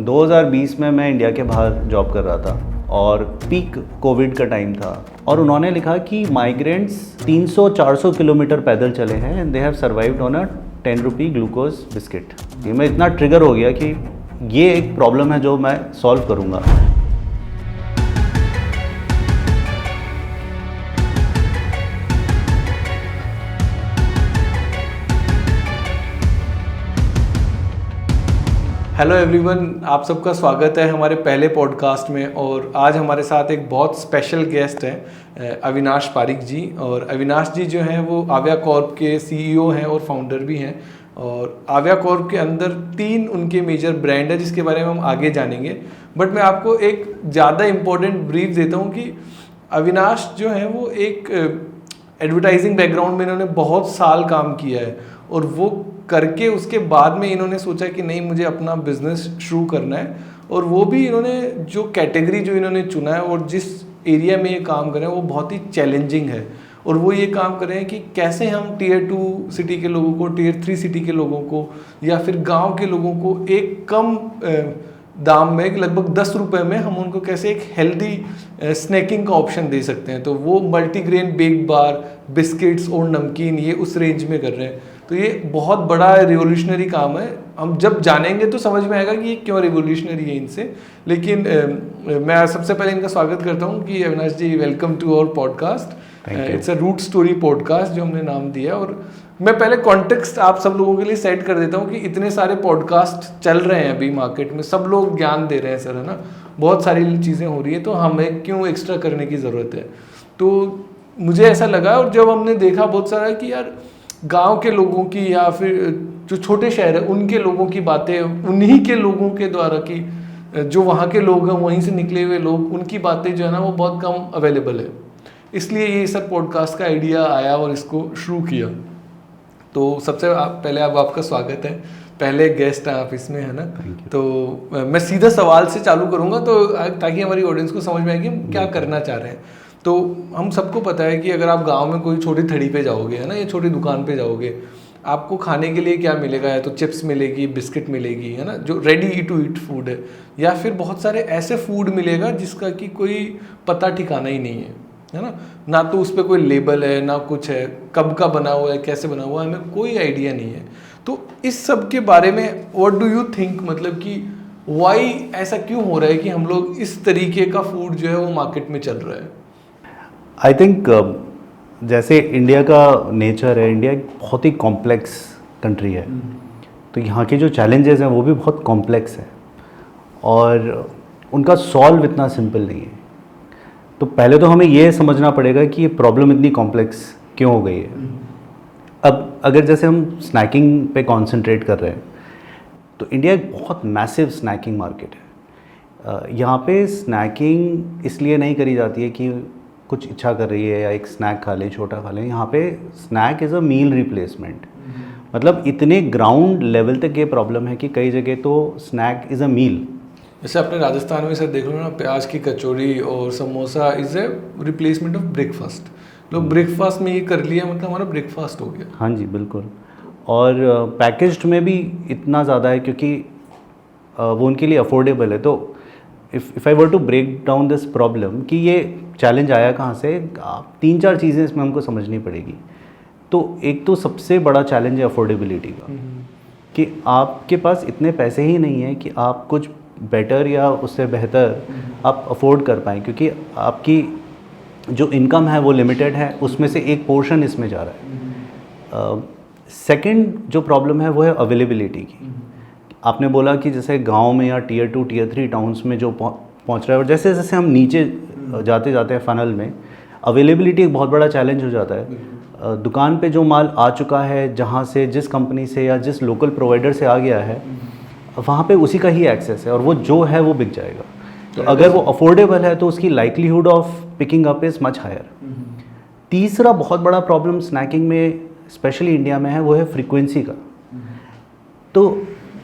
2020 में मैं इंडिया के बाहर जॉब कर रहा था और पीक कोविड का टाइम था और उन्होंने लिखा कि माइग्रेंट्स 300-400 किलोमीटर पैदल चले हैं and they have survived on a 10 rupee glucose biscuit. ये मैं इतना ट्रिगर हो गया कि ये एक प्रॉब्लम है जो मैं सॉल्व करूँगा। हेलो एवरीवन, आप सबका स्वागत है हमारे पहले पॉडकास्ट में। और आज हमारे साथ एक बहुत स्पेशल गेस्ट हैं अविनाश पारिक जी। और अविनाश जी जो हैं वो आव्या कॉर्प के सीईओ हैं और फाउंडर भी हैं। और आव्या कॉर्प के अंदर 3 उनके मेजर ब्रांड है जिसके बारे में हम आगे जानेंगे। बट मैं आपको एक ज़्यादा इम्पोर्टेंट ब्रीफ देता हूँ कि अविनाश जो है वो एक एडवर्टाइजिंग बैकग्राउंड में इन्होंने बहुत साल काम किया है और वो करके उसके बाद में इन्होंने सोचा कि नहीं, मुझे अपना बिजनेस शुरू करना है। और वो भी इन्होंने जो कैटेगरी जो इन्होंने चुना है और जिस एरिया में ये काम कर रहे हैं वो बहुत ही चैलेंजिंग है। और वो ये काम कर रहे हैं कि कैसे हम टियर 2 सिटी के लोगों को, टियर 3 सिटी के लोगों को या फिर गांव के लोगों को एक कम दाम में, लगभग 10 रुपये में हम उनको कैसे एक हेल्दी स्नैकिंग का ऑप्शन दे सकते हैं। तो वो मल्टीग्रेन बेक बार, बिस्किट्स और नमकीन ये उस रेंज में कर रहे हैं। तो ये बहुत बड़ा रिवोल्यूशनरी काम है। हम जब जानेंगे तो समझ में आएगा कि ये क्यों रिवोल्यूशनरी है इनसे। लेकिन मैं सबसे पहले इनका स्वागत करता हूँ कि Avinash ji, welcome to our podcast. It's a root story podcast जो हमने नाम दिया। और मैं पहले कॉन्टेक्स्ट आप सब लोगों के लिए सेट कर देता हूँ कि इतने सारे पॉडकास्ट चल रहे हैं अभी मार्केट में, सब लोग ज्ञान दे रहे हैं सर, है ना, बहुत सारी चीज़ें हो रही है, तो हमें क्यों एक्स्ट्रा करने की ज़रूरत है। तो मुझे ऐसा लगा, और जब हमने देखा बहुत सारा कि यार गांव के लोगों की या फिर जो छोटे शहर है उनके लोगों की बातें, उन्हीं के लोगों के द्वारा की, जो वहाँ के लोग हैं, वहीं से निकले हुए लोग, उनकी बातें जो है ना वो बहुत कम अवेलेबल है। इसलिए ये सर पॉडकास्ट का आइडिया आया और इसको शुरू किया। तो सबसे पहले आपका स्वागत है, पहले गेस्ट हैं आप इसमें, है ना। तो मैं सीधा सवाल से चालू करूँगा तो ताकि हमारी ऑडियंस को समझ में आए कि हम क्या करना चाह रहे हैं। तो हम सबको पता है कि अगर आप गांव में कोई छोटी थड़ी पे जाओगे, है ना, या छोटी दुकान पे जाओगे, आपको खाने के लिए क्या मिलेगा? या तो चिप्स मिलेगी, बिस्किट मिलेगी, है ना, जो रेडी टू ईट फूड है, या फिर बहुत सारे ऐसे फूड मिलेगा जिसका कि कोई पता ठिकाना ही नहीं है ना। ना तो उस पर कोई लेबल है, ना कुछ है, कब का बना हुआ है, कैसे बना हुआ है, हमें कोई आइडिया नहीं है। तो इस सब के बारे में व्हाट डू यू थिंक, मतलब कि वाई ऐसा क्यों हो रहा है कि हम लोग इस तरीके का फूड जो है वो मार्केट में चल रहा है? आई थिंक जैसे इंडिया का नेचर है, इंडिया एक बहुत ही कॉम्प्लेक्स कंट्री है, तो यहाँ के जो चैलेंजेस हैं वो भी बहुत कॉम्प्लेक्स है और उनका सॉल्व इतना सिंपल नहीं है। तो पहले तो हमें ये समझना पड़ेगा कि ये प्रॉब्लम इतनी कॉम्प्लेक्स क्यों हो गई है। अब अगर जैसे हम स्नैकिंग पे कॉन्सेंट्रेट कर रहे हैं तो इंडिया एक बहुत मैसिव स्नैकिंग मार्केट है। यहाँ पे स्नैकिंग इसलिए नहीं करी जाती है कि कुछ इच्छा कर रही है या एक स्नैक खा ले, छोटा खा ले। यहाँ पे snack is a meal replacement. मतलब इतने ग्राउंड लेवल तक ये प्रॉब्लम है कि कई जगह तो स्नैक इज़ अ मील। जैसे अपने राजस्थान में सर देख लो ना, प्याज की कचौरी और samosa is a replacement of breakfast. लोग ब्रेकफास्ट में ये कर लिया, मतलब हमारा ब्रेकफास्ट हो गया। हाँ जी, बिल्कुल। और पैकेज्ड में भी इतना ज़्यादा है क्योंकि वो उनके लिए अफोर्डेबल है। तो if I were to break down this problem कि ये चैलेंज आया कहाँ से, 3-4 चीज़ें इसमें हमको समझनी पड़ेगी। तो एक तो सबसे बड़ा चैलेंज है अफोर्डेबिलिटी का, कि आपके पास इतने पैसे ही नहीं है कि आप कुछ बेटर या उससे बेहतर आप अफोर्ड कर पाएँ, क्योंकि आपकी जो इनकम है वो लिमिटेड है, उसमें से एक पोर्शन इसमें जा रहा है। सेकंड जो प्रॉब्लम है वो है अवेलेबिलिटी की। आपने बोला कि जैसे गांव में या टियर 2 टियर 3 टाउन्स में जो पहुंच रहा है, और जैसे जैसे हम नीचे जाते जाते हैं फनल में, अवेलेबिलिटी एक बहुत बड़ा चैलेंज हो जाता है। दुकान पे जो माल आ चुका है, जहाँ से, जिस कंपनी से या जिस लोकल प्रोवाइडर से आ गया है, वहाँ पे उसी का ही एक्सेस है और वो जो है वो बिक जाएगा। तो अगर वो अफोर्डेबल है तो उसकी likelihood of picking up is much higher. तीसरा बहुत बड़ा प्रॉब्लम स्नैकिंग में, स्पेशली इंडिया में है, वो है फ्रीक्वेंसी का। तो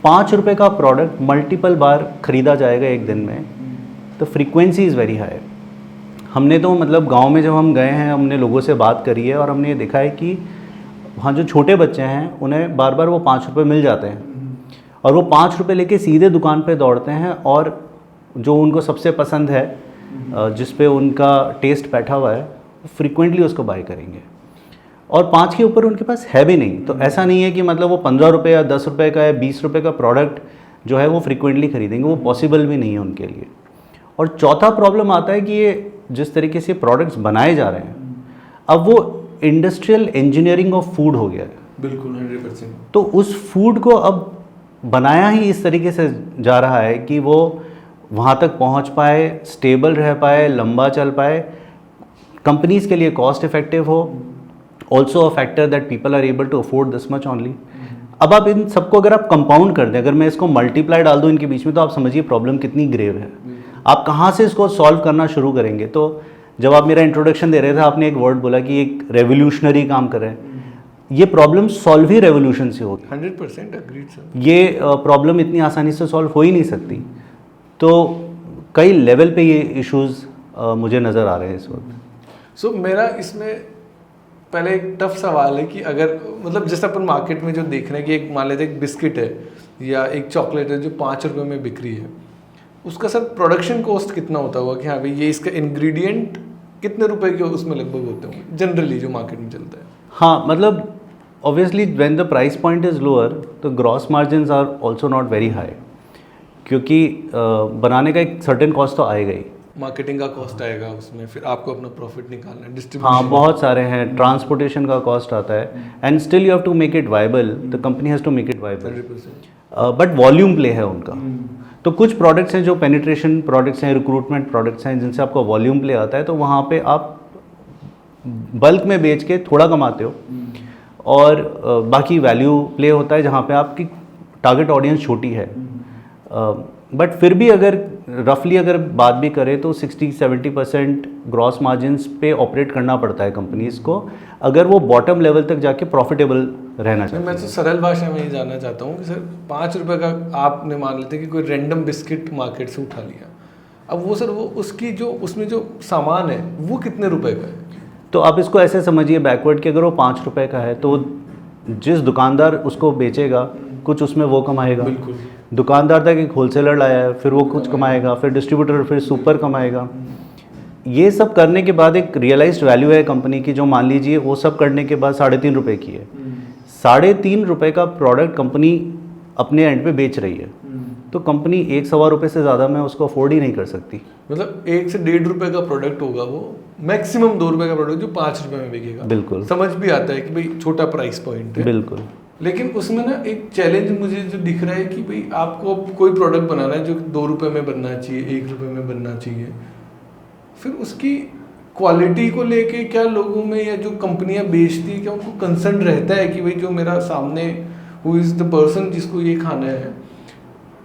5 रुपये का प्रोडक्ट मल्टीपल बार ख़रीदा जाएगा एक दिन में, तो फ्रीक्वेंसी इज़ वेरी हाई। हमने तो मतलब गांव में जब हम गए हैं, हमने लोगों से बात करी है और हमने ये देखा है कि वहाँ जो छोटे बच्चे हैं उन्हें बार बार वो 5 रुपये मिल जाते हैं और वो 5 रुपये लेके सीधे दुकान पे दौड़ते हैं और जो उनको सबसे पसंद है, जिस पे उनका टेस्ट बैठा हुआ है, फ्रिक्वेंटली उसको बाय करेंगे और 5 के ऊपर उनके पास है भी नहीं। तो ऐसा नहीं है कि मतलब वो 15 रुपये या 10 रुपये का या 20 रुपये का प्रोडक्ट जो है वो फ्रिक्वेंटली खरीदेंगे, वो पॉसिबल भी नहीं है उनके लिए। और चौथा प्रॉब्लम आता है कि ये जिस तरीके से प्रोडक्ट्स बनाए जा रहे हैं, अब वो इंडस्ट्रियल इंजीनियरिंग ऑफ फूड हो गया है। बिल्कुल 100%। तो उस फूड को अब बनाया ही इस तरीके से जा रहा है कि वो वहाँ तक पहुँच पाए, स्टेबल रह पाए, लंबा चल पाए, कंपनीज़ के लिए कॉस्ट इफेक्टिव हो, also a factor that people are able to afford this much only. अब आप इन सबको अगर आप कंपाउंड कर दें, अगर मैं इसको मल्टीप्लाई डाल दूं इनके बीच में, तो आप समझिए प्रॉब्लम कितनी ग्रेव है। आप कहाँ से इसको सॉल्व करना शुरू करेंगे? तो जब आप मेरा इंट्रोडक्शन दे रहे थे, आपने एक वर्ड बोला कि एक रेवोल्यूशनरी काम कर रहे हैं। ये प्रॉब्लम सॉल्व ही रेवोल्यूशन से होगी। 100% अग्रीड सर। ये प्रॉब्लम इतनी आसानी से सॉल्व हो ही नहीं सकती। तो कई लेवल पे ये इश्यूज मुझे नज़र आ रहे हैं इस वक्त। सो मेरा इसमें पहले एक टफ सवाल है कि अगर मतलब जैसे अपन मार्केट में जो देख रहे हैं कि एक मान लेते एक बिस्किट है या एक चॉकलेट है जो 5 रुपये में बिक रही है, उसका सर प्रोडक्शन कॉस्ट कितना होता होगा कि हाँ भाई ये इसका इंग्रेडिएंट कितने रुपए के उसमें लगभग होते होंगे जनरली जो मार्केट में चलता है? हाँ, मतलब obviously when the price point is lower तो gross margins are also not very high, क्योंकि बनाने का एक सर्टेन कॉस्ट तो आएगा ही। मार्केटिंग का कॉस्ट आएगा उसमें, फिर आपको अपना प्रॉफिट निकालना है, डिस्ट्रीब्यूशन। हाँ, बहुत सारे हैं, ट्रांसपोर्टेशन का कॉस्ट आता है, and still you have to make it viable, the company has to make it viable. 100%। But volume play है उनका। तो कुछ प्रोडक्ट्स हैं जो पेनिट्रेशन प्रोडक्ट्स हैं, रिक्रूटमेंट प्रोडक्ट्स हैं, जिनसे आपका वॉल्यूम प्ले आता है, तो वहाँ पे आप बल्क में बेच के थोड़ा कमाते हो, और बाकी वैल्यू प्ले होता है जहाँ पे आपकी टारगेट ऑडियंस छोटी है। बट फिर भी अगर रफली अगर बात भी करें तो 60-70% ग्रॉस मार्जिन्स पे ऑपरेट करना पड़ता है कंपनीज़ को, अगर वो बॉटम लेवल तक जाके प्रॉफिटेबल रहना चाहते हैं। मैं तो सरल भाषा में ये जानना चाहता हूँ कि सर 5 रुपये का आपने मान लेते कि कोई रैंडम बिस्किट मार्केट से उठा लिया, अब वो सर वो उसकी जो उसमें जो सामान है वो कितने रुपए का है? तो आप इसको ऐसे समझिए बैकवर्ड कि अगर वो 5 रुपये का है तो जिस दुकानदार उसको बेचेगा कुछ उसमें वो कमाएगा, बिल्कुल। दुकानदार तक एक होलसेलर लाया है, फिर वो कुछ कमाएगा, फिर डिस्ट्रीब्यूटर, फिर सुपर कमाएगा। ये सब करने के बाद एक रियलाइज्ड वैल्यू है कंपनी की, जो मान लीजिए वो सब करने के बाद 3.5 रुपये की है। 3.5 रुपये का प्रोडक्ट कंपनी अपने एंड पे बेच रही है, तो कंपनी 1-1.25 रुपये से ज़्यादा में उसको अफोर्ड ही नहीं कर सकती। मतलब 1 से 1.5 रुपये का प्रोडक्ट होगा वो, मैक्सिमम 2 रुपये का प्रोडक्ट जो 5 रुपये में बिकेगा। बिल्कुल, समझ भी आता है कि भाई छोटा प्राइस पॉइंट है। बिल्कुल। लेकिन उसमें ना एक चैलेंज मुझे जो दिख रहा है कि भाई आपको कोई प्रोडक्ट बनाना है जो 2 रुपये में बनना चाहिए, 1 रुपये में बनना चाहिए, फिर उसकी क्वालिटी को लेके क्या लोगों में या जो कंपनियां बेचती है क्या उनको कंसर्न रहता है कि भाई जो मेरा सामने हु इज़ द पर्सन जिसको ये खाना है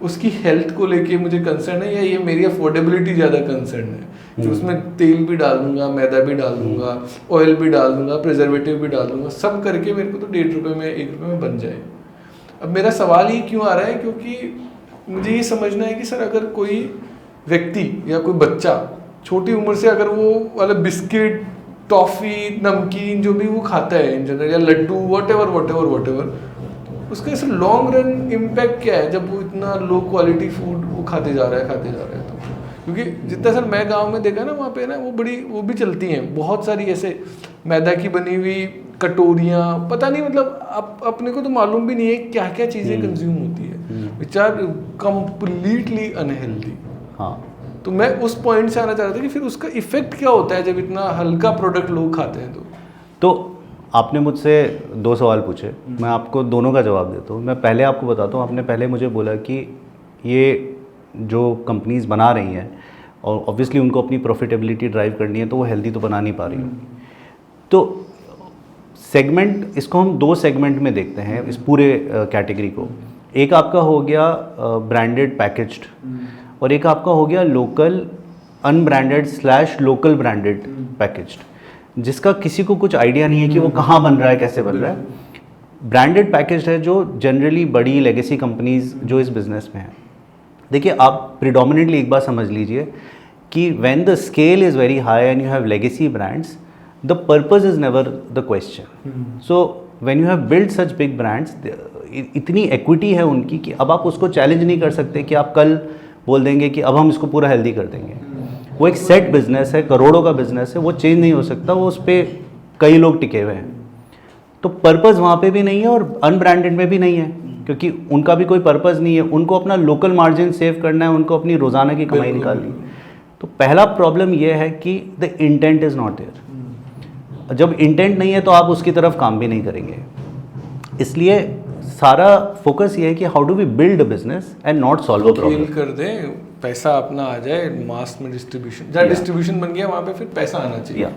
उसकी हेल्थ को लेके मुझे कंसर्न है, या ये मेरी अफोर्डेबिलिटी ज़्यादा कंसर्न है जो उसमें तेल भी डाल दूंगा, मैदा भी डाल दूंगा, ऑयल भी डाल दूंगा, प्रिजर्वेटिव भी डाल दूंगा, सब करके मेरे को तो 1.5 रुपये में 1 रुपये में बन जाए। अब मेरा सवाल ये क्यों आ रहा है, क्योंकि मुझे ये समझना है कि सर अगर कोई व्यक्ति या कोई बच्चा छोटी उम्र से अगर वो वाला बिस्किट, टॉफ़ी, नमकीन जो भी वो खाता है इन जनरल, या लड्डू, वट एवर उसका ऐसे लॉन्ग रन इम्पैक्ट क्या है जब वो इतना लो क्वालिटी फूड वो खाते जा रहा है तो क्योंकि जितना सर मैं गांव में देखा ना वहाँ पे ना वो भी चलती हैं बहुत सारी ऐसे मैदा की बनी हुई कटोरियाँ, पता नहीं मतलब अपने को तो मालूम भी नहीं है क्या क्या चीज़ें कंज्यूम होती है, विच आर कम्प्लीटली अनहेल्दी। हाँ, तो मैं उस पॉइंट से आना चाह रहा था कि फिर उसका इफेक्ट क्या होता है जब इतना हल्का प्रोडक्ट लोग खाते हैं। तो आपने मुझसे 2 सवाल पूछे, मैं आपको दोनों का जवाब देता हूँ। मैं पहले आपको बताता हूँ, आपने पहले मुझे बोला कि ये जो कंपनीज़ बना रही हैं और ऑब्वियसली उनको अपनी प्रॉफिटेबिलिटी ड्राइव करनी है तो वो हेल्दी तो बना नहीं पा रही होगी। तो सेगमेंट, इसको हम 2 सेगमेंट में देखते हैं इस पूरे कैटेगरी को। एक आपका हो गया ब्रांडेड पैकेज्ड और एक आपका हो गया local unbranded / local branded packaged, जिसका किसी को कुछ आइडिया नहीं है कि वो कहाँ बन रहा है, कैसे बन रहा है। ब्रांडेड पैकेज है जो जनरली बड़ी लेगेसी कंपनीज जो इस बिज़नेस में है। देखिए, आप प्रिडोमिनेटली एक बात समझ लीजिए कि when the scale is very high and you have legacy brands, the purpose is never the question. So when you have build such big brands, इतनी एक्विटी है उनकी कि अब आप उसको चैलेंज नहीं कर सकते कि आप कल बोल देंगे कि अब हम इसको पूरा हेल्दी कर देंगे। वो एक सेट बिजनेस है, करोड़ों का बिजनेस है, वो चेंज नहीं हो सकता, वो उस पर कई लोग टिके हुए हैं। तो पर्पज़ वहाँ पे भी नहीं है और अनब्रांडेड में भी नहीं है, क्योंकि उनका भी कोई पर्पज़ नहीं है। उनको अपना लोकल मार्जिन सेव करना है, उनको अपनी रोज़ाना की कमाई निकालनी है। तो पहला प्रॉब्लम ये है कि the intent is not there. जब इंटेंट नहीं है तो आप उसकी तरफ काम भी नहीं करेंगे। इसलिए सारा फोकस ये है कि how do we build a business and not solve a problem. कर दें, पैसा अपना आ जाए, मास में डिस्ट्रीब्यूशन, जहाँ डिस्ट्रीब्यूशन बन गया वहाँ पे फिर पैसा आना चाहिए।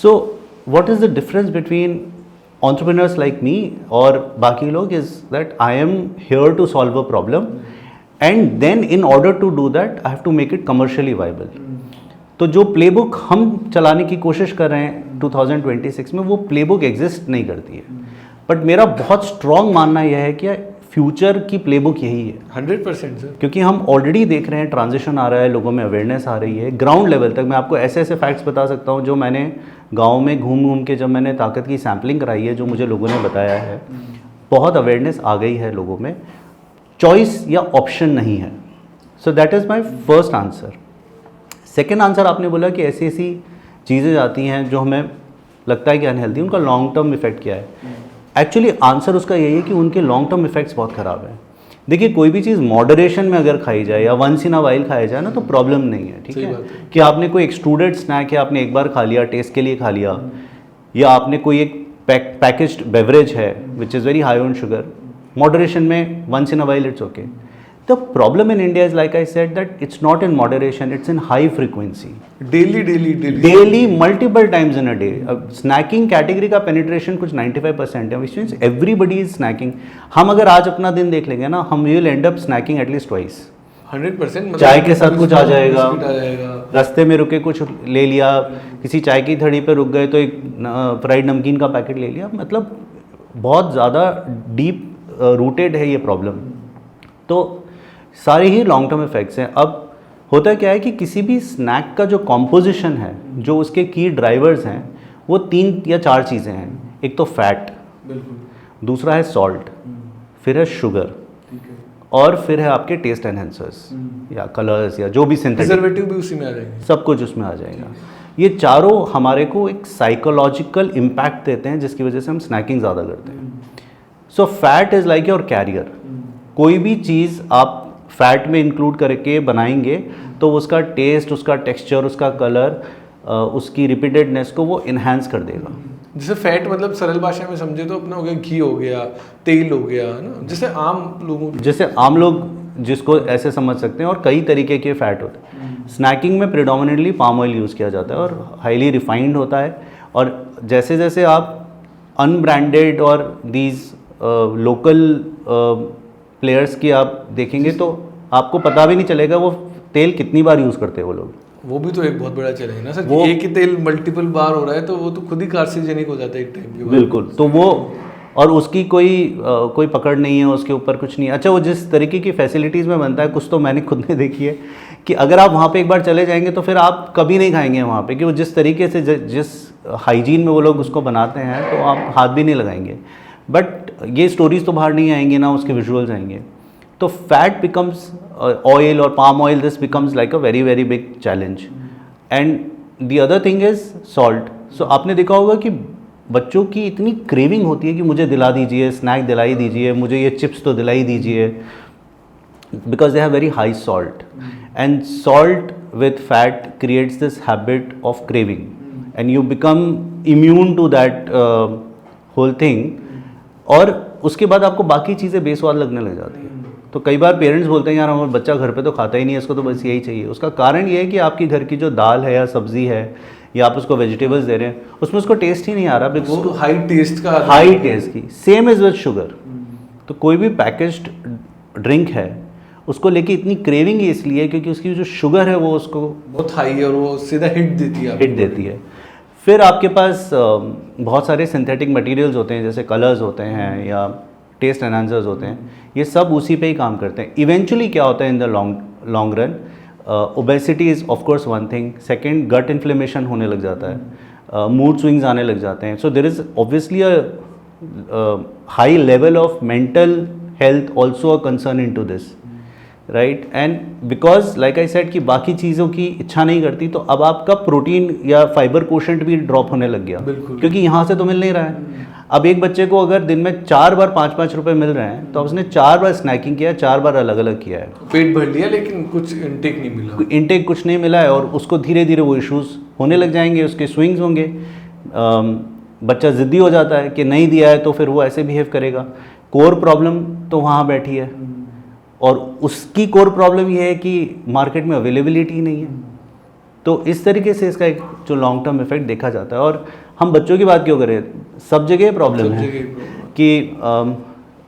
So what is the difference between entrepreneurs like me और बाकी लोग is that I am here to solve a problem and then in order to do that I have to make it commercially viable। तो जो playbook हम चलाने की कोशिश कर रहे हैं 2026 में, वो प्लेबुक एग्जिस्ट नहीं करती है। बट मेरा बहुत स्ट्रॉन्ग मानना यह है कि फ्यूचर की प्लेबुक यही है 100% सर, क्योंकि हम ऑलरेडी देख रहे हैं ट्रांजिशन आ रहा है, लोगों में अवेयरनेस आ रही है ग्राउंड लेवल तक। मैं आपको ऐसे ऐसे फैक्ट्स बता सकता हूँ जो मैंने गांव में घूम घूम के, जब मैंने ताकत की सैम्पलिंग कराई है, जो मुझे लोगों ने बताया है, बहुत अवेयरनेस आ गई है लोगों में। चॉइस या ऑप्शन नहीं है। So that is my first answer. Second answer, आपने बोला कि ऐसी ऐसी चीज़ें जाती हैं जो हमें लगता है कि अनहेल्दी, उनका लॉन्ग टर्म इफेक्ट क्या है। एक्चुअली आंसर उसका यही है कि उनके लॉन्ग टर्म इफेक्ट्स बहुत ख़राब हैं। देखिए, कोई भी चीज़ मॉडरेशन में अगर खाई जाए या वंस इन अ वाइल खाया जाए ना, तो प्रॉब्लम नहीं है। ठीक है कि आपने कोई एक्सट्रूडेड स्नैक है, आपने एक बार खा लिया, टेस्ट के लिए खा लिया, या आपने कोई एक पैकेज्ड बेवरेज है which is very high on sugar, moderation में once in a while it's okay. The problem in India is like I said that it's not in moderation, it's in high frequency, daily multiple times in a day. अब snacking category का penetration कुछ 95% है, which means everybody is snacking. हम अगर आज अपना दिन देख लेंगे ना, हम will end up snacking at least twice. 100% चाय के साथ कुछ आ जाएगा, रास्ते में रुके कुछ ले लिया, किसी चाय की थड़ी पे रुक गए तो एक फ्राइड नमकीन का पैकेट ले लिया। मतलब बहुत ज़्यादा डीप रूटेड है ये प्रॉब्लम। तो सारे ही लॉन्ग टर्म इफेक्ट्स हैं। अब होता क्या है कि किसी भी स्नैक का जो कॉम्पोजिशन है, जो उसके की ड्राइवर्स हैं, वो 3 या 4 चीज़ें हैं। एक तो फैट, दूसरा है सॉल्ट, फिर है शुगर, और फिर है आपके टेस्ट एनहेंसर्स या कलर्स या जो भी प्रिजर्वेटिव भी उसी में आ जाएंगे, सब कुछ उसमें आ जाएगा। ये चारों हमारे को एक साइकोलॉजिकल इम्पैक्ट देते हैं, जिसकी वजह से हम स्नैकिंग ज़्यादा करते हैं। So fat is like your carrier. कोई भी चीज़ आप फैट में इंक्लूड करके बनाएंगे तो उसका टेस्ट, उसका टेक्सचर, उसका कलर, उसकी रिपीटेडनेस को वो इन्हांस कर देगा। जैसे फैट मतलब सरल भाषा में समझे तो अपना हो गया घी, हो गया तेल, हो गया, है ना, जैसे आम लोग जिसको ऐसे समझ सकते हैं। और कई तरीके के फ़ैट होते हैं। स्नैकिंग में प्रिडोमिनेटली पाम ऑयल यूज़ किया जाता है और हाईली रिफाइंड होता है। और जैसे जैसे आप अनब्रांडेड और दीज लोकल प्लेयर्स की आप देखेंगे तो आपको पता भी नहीं चलेगा वो तेल कितनी बार यूज़ करते हैं वो लोग। वो भी तो एक बहुत बड़ा चैलेंज है ना सर, वो एक ही तेल मल्टीपल बार हो रहा है तो वो तो खुद ही कार्सिनोजेनिक हो जाता है एक टाइम के बाद। बिल्कुल। तो वो, और उसकी कोई पकड़ नहीं है, उसके ऊपर कुछ नहीं है। अच्छा, वो जिस तरीके की फैसिलिटीज़ में बनता है, कुछ तो मैंने खुद ने देखी है कि अगर आप वहाँ पे एक बार चले जाएंगे तो फिर आप कभी नहीं खाएंगे वहाँ पे, कि वो जिस तरीके से जिस हाइजीन में वो लोग उसको बनाते हैं, तो आप हाथ भी नहीं लगाएंगे। बट ये स्टोरीज तो बाहर नहीं आएंगी ना, उसके विजुअल्स आएंगे। तो फैट बिकम्स ऑयल और palm oil, this becomes like a very very big challenge. And the other thing is salt. So आपने देखा होगा कि बच्चों की इतनी क्रेविंग होती है कि मुझे दिला दीजिए, स्नैक दिलाई दीजिए, मुझे ये चिप्स तो दिलाई दीजिए, because they have very high salt. And salt with fat creates this habit of craving and you become immune to that whole thing. और उसके बाद आपको बाकी चीज़ें बेस्वाद लगने लग जाती हैं। तो कई बार पेरेंट्स बोलते हैं यार हमारा बच्चा घर पे तो खाता ही नहीं है, इसको तो बस यही चाहिए। उसका कारण ये है कि आपकी घर की जो दाल है या सब्ज़ी है या आप उसको वेजिटेबल्स दे रहे हैं, उसमें उसको टेस्ट ही नहीं आ रहा, वो हाई टेस्ट की। Same is with sugar. तो कोई भी पैकेज्ड ड्रिंक है उसको लेके इतनी क्रेविंग ही इसलिए क्योंकि उसकी जो शुगर है वो उसको बहुत हाई है और वो सीधा हिट देती है। फिर आपके पास बहुत सारे सिंथेटिक मटेरियल्स होते हैं, जैसे कलर्स होते हैं या टेस्ट एनहांसर्स होते हैं, ये सब उसी पे ही काम करते हैं। इवेंचुअली क्या होता है in the long run, obesity is of course one thing, second gut inflammation होने लग जाता है, मूड स्विंग्स आने लग जाते हैं। So there is obviously a high level of mental health also a concern into this, right? And because like I said कि बाकी चीज़ों की इच्छा नहीं करती, तो अब आपका प्रोटीन या फाइबर कोशेंट भी ड्रॉप होने लग गया, क्योंकि यहाँ से तो मिल नहीं रहा है। अब एक बच्चे को अगर दिन में 4 बार 5-5 रुपए मिल रहे हैं, तो अब उसने 4 बार स्नैकिंग किया, 4 बार अलग अलग किया है, पेट भर लिया लेकिन कुछ इनटेक नहीं मिला, इनटेक कुछ नहीं मिला है, और उसको धीरे धीरे वो इश्यूज़ होने लग जाएंगे, उसके स्विंग्स होंगे। बच्चा ज़िद्दी हो जाता है कि नहीं दिया है तो फिर वो ऐसे बिहेव करेगा। कोर प्रॉब्लम तो वहाँ बैठी है, और उसकी कोर प्रॉब्लम ये है कि मार्केट में अवेलेबिलिटी नहीं है। तो इस तरीके से इसका एक जो लॉन्ग टर्म इफेक्ट देखा जाता है। और हम बच्चों की बात क्यों करें, सब जगह प्रॉब्लम है कि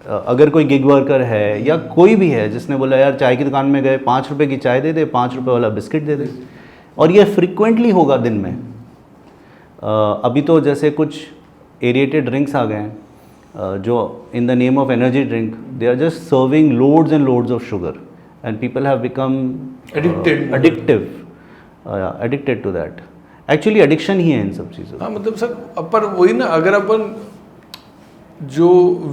अगर कोई गिग वर्कर है या कोई भी है जिसने बोला यार चाय की दुकान में गए, 5 रुपए की चाय दे दे, 5 रुपए वाला बिस्किट दे दे, और ये फ्रिक्वेंटली होगा दिन में। अभी तो जैसे कुछ एरिएटेड ड्रिंक्स आ गए हैं जो in the name of energy drink they are just serving loads and loads of sugar, and people have become addicted to that. Actually addiction ही है इन सब चीज़ों। हाँ मतलब सर, पर वही ना, अगर अपन जो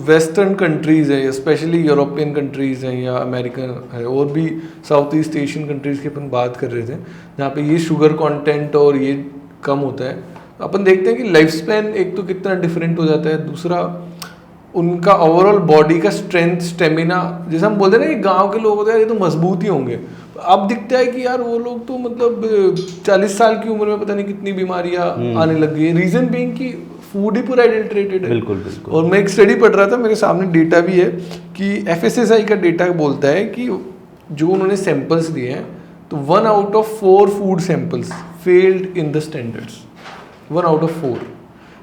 वेस्टर्न कंट्रीज़ है, स्पेशली यूरोपियन कंट्रीज़ हैं या अमेरिकन है, और भी साउथ ईस्ट एशियन कंट्रीज़ की अपन बात कर रहे थे जहाँ पे ये शुगर कंटेंट और ये कम होता है, अपन देखते हैं कि लाइफ स्पैन एक तो कितना डिफरेंट हो जाता है, दूसरा उनका ओवरऑल बॉडी का स्ट्रेंथ, स्टेमिना, जैसे हम बोलते हैं ना कि गांव के लोग होते हैं ये तो मजबूत ही होंगे, अब दिखता है कि यार वो लोग तो मतलब 40 साल की उम्र में पता नहीं कितनी बीमारियां आने लग गई। रीजन बीइंग कि फूड ही पूरा एडल्ट्रेटेड है। बिल्कुल बिल्कुल। और मैं एक स्टडी पढ़ रहा था, मेरे सामने डेटा भी है कि FSSAI का डेटा बोलता है कि जो उन्होंने सैंपल्स दिए हैं, तो 1 out of 4 food samples failed in the standards, 1 out of 4,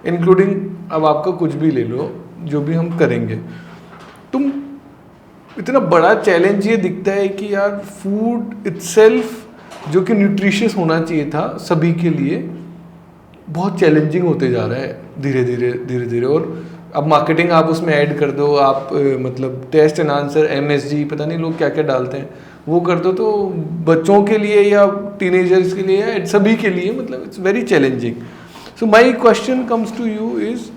including अब आपका कुछ भी ले लो जो भी हम करेंगे। तुम इतना बड़ा चैलेंज ये दिखता है कि यार फूड इटसेल्फ जो कि न्यूट्रिशियस होना चाहिए था सभी के लिए, बहुत चैलेंजिंग होते जा रहा है धीरे धीरे। और अब मार्केटिंग आप उसमें ऐड कर दो, आप मतलब टेस्ट एंड आंसर, MSG, पता नहीं लोग क्या क्या डालते हैं, वो कर दो, तो बच्चों के लिए या टीनेजर्स के लिए या सभी के लिए मतलब it's very challenging. So my question comes to you is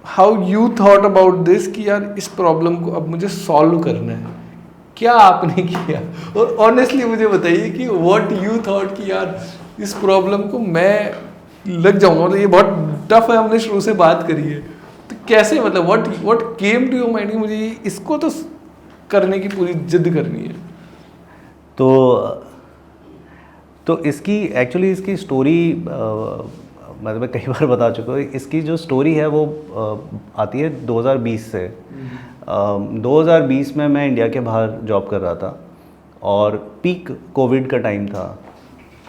how you thought about this कि यार इस प्रॉब्लम को अब मुझे सॉल्व करना है, क्या आपने किया? और ऑनेस्टली मुझे बताइए कि व्हाट यू थॉट कि यार इस प्रॉब्लम को मैं लग जाऊंगा, मतलब ये बहुत टफ है, हमने शुरू से बात करी है, तो कैसे मतलब what came to your mind कि मुझे इसको तो करने की पूरी जिद करनी है? तो इसकी एक्चुअली इसकी स्टोरी मतलब मैं कई बार बता चुका हूँ। इसकी जो स्टोरी है वो आती है 2020 से। 2020 में मैं इंडिया के बाहर जॉब कर रहा था और पीक कोविड का टाइम था,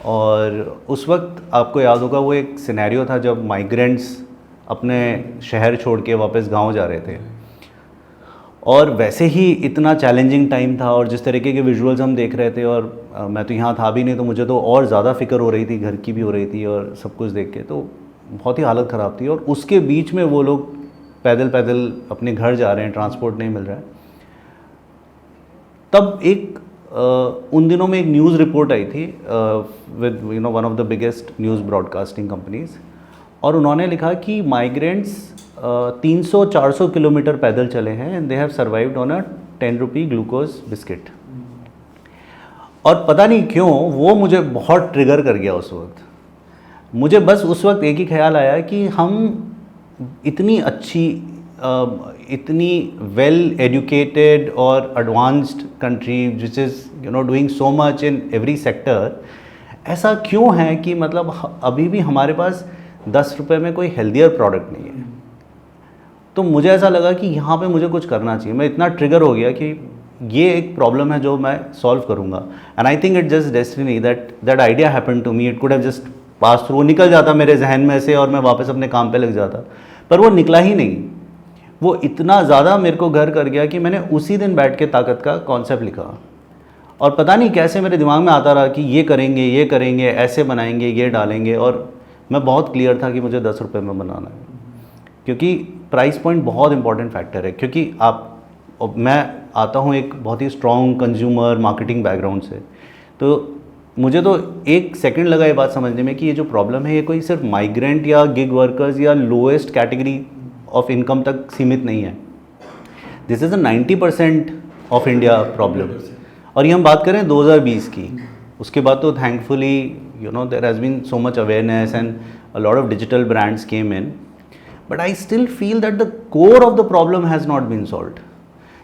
और उस वक्त आपको याद होगा वो एक सिनेरियो था जब माइग्रेंट्स अपने शहर छोड़ के वापस गांव जा रहे थे, और वैसे ही इतना चैलेंजिंग टाइम था, और जिस तरीके के विजुअल्स हम देख रहे थे, और मैं तो यहाँ था भी नहीं, तो मुझे तो और ज़्यादा फिक्र हो रही थी, घर की भी हो रही थी, और सब कुछ देख के तो बहुत ही हालत ख़राब थी। और उसके बीच में वो लोग पैदल पैदल अपने घर जा रहे हैं, ट्रांसपोर्ट नहीं मिल रहा है। तब एक उन दिनों में एक न्यूज़ रिपोर्ट आई थी with one of the biggest news broadcasting companies, और उन्होंने लिखा कि माइग्रेंट्स 300-400 किलोमीटर पैदल चले हैं and they have survived on a 10 rupee glucose biscuit. और पता नहीं क्यों वो मुझे बहुत ट्रिगर कर गया उस वक्त। मुझे बस उस वक्त एक ही ख्याल आया कि हम इतनी अच्छी इतनी वेल एजुकेटेड और advanced country which is doing so much in every sector, ऐसा क्यों है कि मतलब अभी भी हमारे पास 10 रुपये में कोई हेल्दियर प्रोडक्ट नहीं है। तो मुझे ऐसा लगा कि यहाँ पे मुझे कुछ करना चाहिए। मैं इतना ट्रिगर हो गया कि ये एक प्रॉब्लम है जो मैं सॉल्व करूँगा, and I think it just destiny that idea happen to me. It could have just pass through, निकल जाता मेरे जहन में से और मैं वापस अपने काम पे लग जाता, पर वो निकला ही नहीं। वो इतना ज़्यादा मेरे को घर कर गया कि मैंने उसी दिन बैठ के ताकत का कॉन्सेप्ट लिखा, और पता नहीं कैसे मेरे दिमाग में आता रहा कि ये करेंगे, ऐसे बनाएंगे, ये डालेंगे, और मैं बहुत क्लियर था कि मुझे 10 रुपये में बनाना है, क्योंकि प्राइस पॉइंट बहुत इंपॉर्टेंट फैक्टर है। क्योंकि मैं आता हूँ एक बहुत ही स्ट्रॉन्ग कंज्यूमर मार्केटिंग बैकग्राउंड से, तो मुझे तो एक सेकंड लगा ये बात समझने में कि ये जो प्रॉब्लम है ये कोई सिर्फ माइग्रेंट या गिग वर्कर्स या लोएस्ट कैटेगरी ऑफ इनकम तक सीमित नहीं है। This is a 90% of India problem. और ये हम बात करें 2020 की, उसके बाद तो thankfully you know there has been so much awareness and a lot of digital brands came in, but I still feel that the core of the problem has not been solved.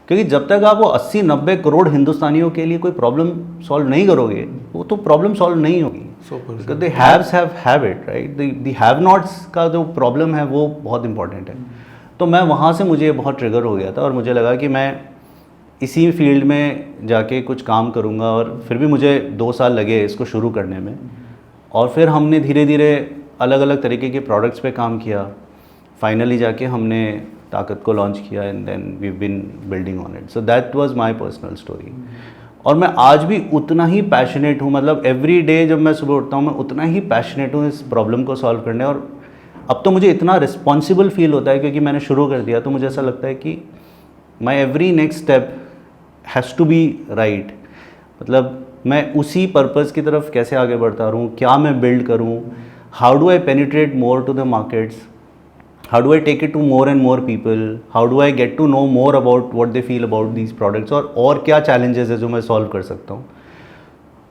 क्योंकि जब तक आप वो 80-90 करोड़ हिंदुस्तानियों के लिए कोई problem solve नहीं करोगे, वो तो प्रॉब्लम सॉल्व नहीं होगी। Because the haves have it, right? The have nots का जो प्रॉब्लम है वो बहुत इंपॉर्टेंट है। तो मैं वहाँ से मुझे बहुत ट्रिगर हो गया था और मुझे लगा कि मैं इसी फील्ड में जाके कुछ काम करूँगा। और फिर भी मुझे 2 साल लगे इसको शुरू करने में, और फिर हमने धीरे धीरे अलग अलग तरीके के प्रोडक्ट्स पे काम किया। फाइनली जाके हमने ताकत को लॉन्च किया and then we been building on it. So that was my personal story. और मैं आज भी उतना ही पैशनेट हूँ, मतलब एवरी डे जब मैं सुबह उठता हूँ मैं उतना ही पैशनेट हूँ इस प्रॉब्लम को सॉल्व करने। और अब तो मुझे इतना रिस्पॉन्सिबल फील होता है क्योंकि मैंने शुरू कर दिया, तो मुझे ऐसा लगता है कि my every next step has to be right. मतलब मैं उसी पर्पज़ की तरफ कैसे आगे बढ़ता रहूँ, क्या मैं बिल्ड करूँ, how do I penetrate more to the markets, how do I take it to more and more people, how do I get to know more about what they feel about these products, और क्या challenges है जो मैं solve कर सकता हूँ।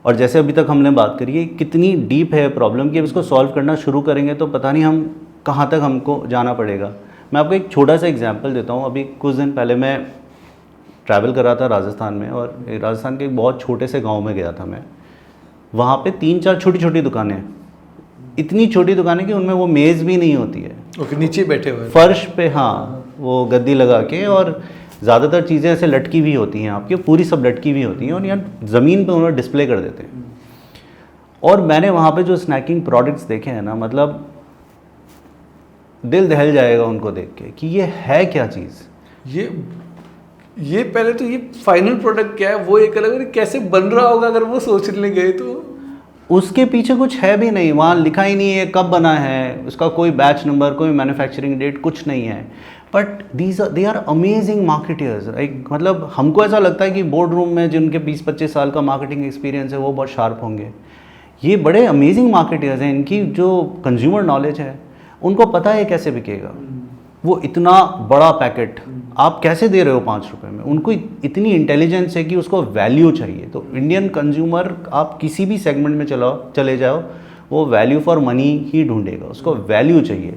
और जैसे अभी तक हमने बात करी है कितनी डीप है प्रॉब्लम कि अब इसको सॉल्व करना शुरू करेंगे तो पता नहीं हम कहाँ तक हमको जाना पड़ेगा। मैं आपको एक छोटा सा एग्जांपल देता हूँ। अभी कुछ दिन पहले मैं ट्रैवल कर रहा था राजस्थान में, और राजस्थान के एक बहुत छोटे से गाँव में गया था मैं। वहाँ पर 3-4 छोटी छोटी दुकानें, इतनी छोटी दुकानें कि उनमें वो मेज़ भी नहीं होती है। ओके, नीचे बैठे हुए फर्श पे, हाँ, वो गद्दी लगा के, और ज़्यादातर चीज़ें ऐसे लटकी हुई होती हैं आपकी, पूरी सब लटकी हुई होती हैं, और यहाँ ज़मीन पे उन्होंने डिस्प्ले कर देते हैं। और मैंने वहाँ पे जो स्नैकिंग प्रोडक्ट्स देखे हैं ना, मतलब दिल दहल जाएगा उनको देख के कि ये है क्या चीज़। ये पहले तो ये फाइनल प्रोडक्ट क्या है वो एक अलग है, कैसे बन रहा होगा अगर वो सोचने गए तो उसके पीछे कुछ है भी नहीं, वहाँ लिखा ही नहीं है कब बना है, उसका कोई बैच नंबर, कोई मैन्युफैक्चरिंग डेट, कुछ नहीं है। But they are amazing marketeers. मतलब हमको ऐसा लगता है कि बोर्ड रूम में जिनके 20-25 साल का मार्केटिंग एक्सपीरियंस है वो बहुत शार्प होंगे। ये बड़े अमेजिंग मार्केटियर्स हैं, इनकी जो कंज्यूमर नॉलेज है उनको पता है कैसे बिकेगा। वो इतना बड़ा पैकेट आप कैसे दे रहे हो 5 रुपये में, उनको इतनी इंटेलिजेंस है कि उसको वैल्यू चाहिए। तो इंडियन कंज्यूमर आप किसी भी सेगमेंट में चले जाओ, वो वैल्यू फॉर मनी ही ढूंढेगा, उसको वैल्यू चाहिए,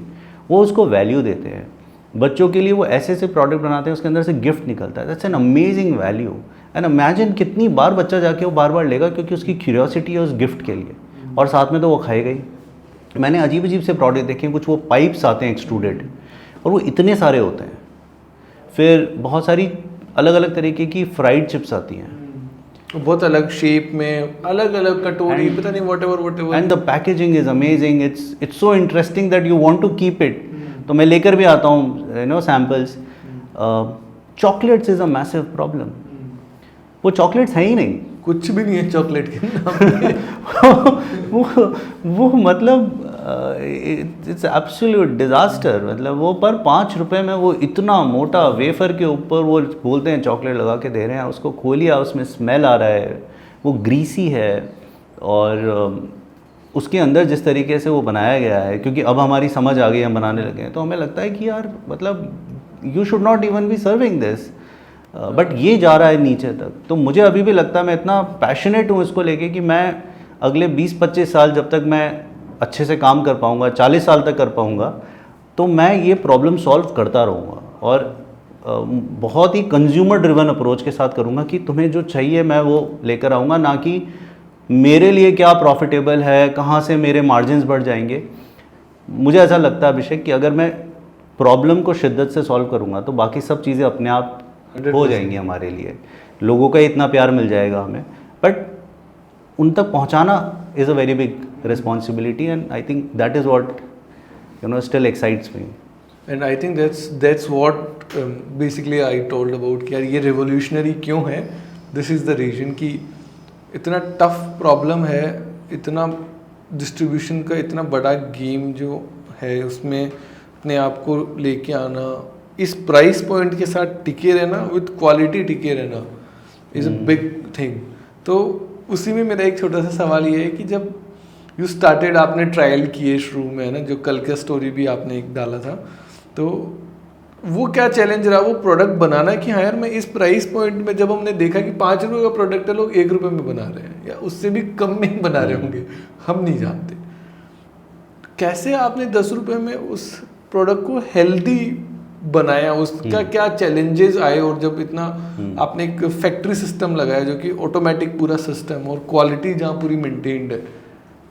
वो उसको वैल्यू देते हैं। बच्चों के लिए वो ऐसे ऐसे प्रोडक्ट बनाते हैं उसके अंदर से गिफ्ट निकलता है, that's an amazing value. And imagine कितनी बार बच्चा जाके वो बार बार लेगा क्योंकि उसकी क्यूरियोसिटी है उस गिफ्ट के लिए, और साथ में तो वो खाएगा ही। मैंने अजीब अजीब से प्रोडक्ट देखे, कुछ वो पाइप्स आते हैं एक्सट्रूडेड, और वो इतने सारे होते हैं। फिर बहुत सारी अलग अलग तरीके की फ्राइड चिप्स आती हैं, बहुत अलग शेप में, अलग अलग कटोरी, पता नहीं whatever. And the packaging is amazing, it's so interesting that you want to keep it. तो मैं लेकर भी आता हूँ you know samples. Chocolates is a massive problem. वो चॉकलेट्स हैं ही नहीं, कुछ भी नहीं है चॉकलेट के नाम वो मतलब इट्स एब्सोल्यूट डिज़ास्टर। मतलब वो पर 5 रुपए में वो इतना मोटा वेफर के ऊपर वो बोलते हैं चॉकलेट लगा के दे रहे हैं, उसको खोलिए उसमें स्मेल आ रहा है, वो ग्रीसी है, और उसके अंदर जिस तरीके से वो बनाया गया है, क्योंकि अब हमारी समझ आ गई, हम बनाने लगे हैं, तो हमें लगता है कि यार मतलब you should not even be serving this, but ये जा रहा है नीचे तक। तो मुझे अभी भी लगता है, मैं इतना पैशनेट हूँ इसको लेके कि मैं अगले 20-25 साल जब तक मैं अच्छे से काम कर पाऊँगा, 40 साल तक कर पाऊँगा, तो मैं ये प्रॉब्लम सॉल्व करता रहूँगा। और बहुत ही कंज्यूमर ड्रिवन अप्रोच के साथ करूँगा कि तुम्हें जो चाहिए मैं वो लेकर आऊँगा, ना कि मेरे लिए क्या प्रॉफिटेबल है, कहाँ से मेरे मार्जिन्स बढ़ जाएंगे। मुझे ऐसा लगता है अभिषेक कि अगर मैं प्रॉब्लम को शिद्दत से सॉल्व करूँगा तो बाकी सब चीज़ें अपने आप हो जाएंगी हमारे लिए, लोगों का इतना प्यार मिल जाएगा हमें। बट उन तक पहुँचाना is a very big responsibility, and I think that is what you know still excites me. And I think that's what basically I told about कि यार ये रिवोल्यूशनरी क्यों है। दिस इज़ द रीजन कि इतना टफ प्रॉब्लम है, इतना distribution का इतना बड़ा गेम जो है, उसमें अपने आप को लेके आना, इस प्राइस पॉइंट के साथ टिके रहना, विद क्वालिटी टिके रहना इज़ अ बिग थिंग। तो उसी में मेरा एक छोटा सा सवाल ये है कि जब यू स्टार्टेड, आपने ट्रायल किए शुरू में, है ना, जो कल का स्टोरी भी आपने एक डाला था, तो वो क्या चैलेंज रहा वो प्रोडक्ट बनाना कि हाँ यार मैं इस प्राइस पॉइंट में, जब हमने देखा कि 5 रुपये का प्रोडक्ट है, लोग 1 रुपये में बना रहे हैं या उससे भी कम में बना रहे होंगे, हम नहीं जानते, कैसे आपने 10 रुपये में उस प्रोडक्ट को हेल्दी बनाया, उसका क्या चैलेंजेस आए, और जब इतना आपने एक फैक्ट्री सिस्टम लगाया जो कि ऑटोमेटिक पूरा सिस्टम और क्वालिटी जहाँ पूरी मेंटेन्ड है,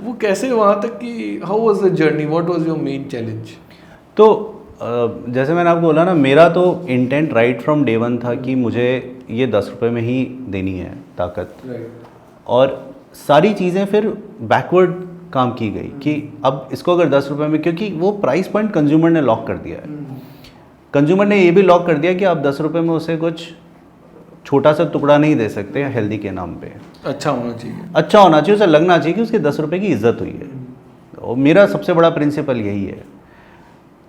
वो कैसे वहाँ तक कि how was the journey, what was your main challenge? तो जैसे मैंने आपको बोला ना, मेरा तो intent right from day one था कि मुझे ये 10 रुपये में ही देनी है ताकत, और सारी चीज़ें फिर बैकवर्ड काम की गई कि अब इसको अगर 10 रुपये में, क्योंकि वो प्राइस पॉइंट कंज्यूमर ने लॉक कर दिया है, कंज्यूमर ने ये भी लॉक कर दिया कि आप 10 रुपये में उसे कुछ छोटा सा टुकड़ा नहीं दे सकते हेल्दी के नाम पे, अच्छा होना चाहिए, अच्छा होना चाहिए, उसे लगना चाहिए कि उसके 10 रुपये की इज्जत हुई है, और मेरा सबसे बड़ा प्रिंसिपल यही है।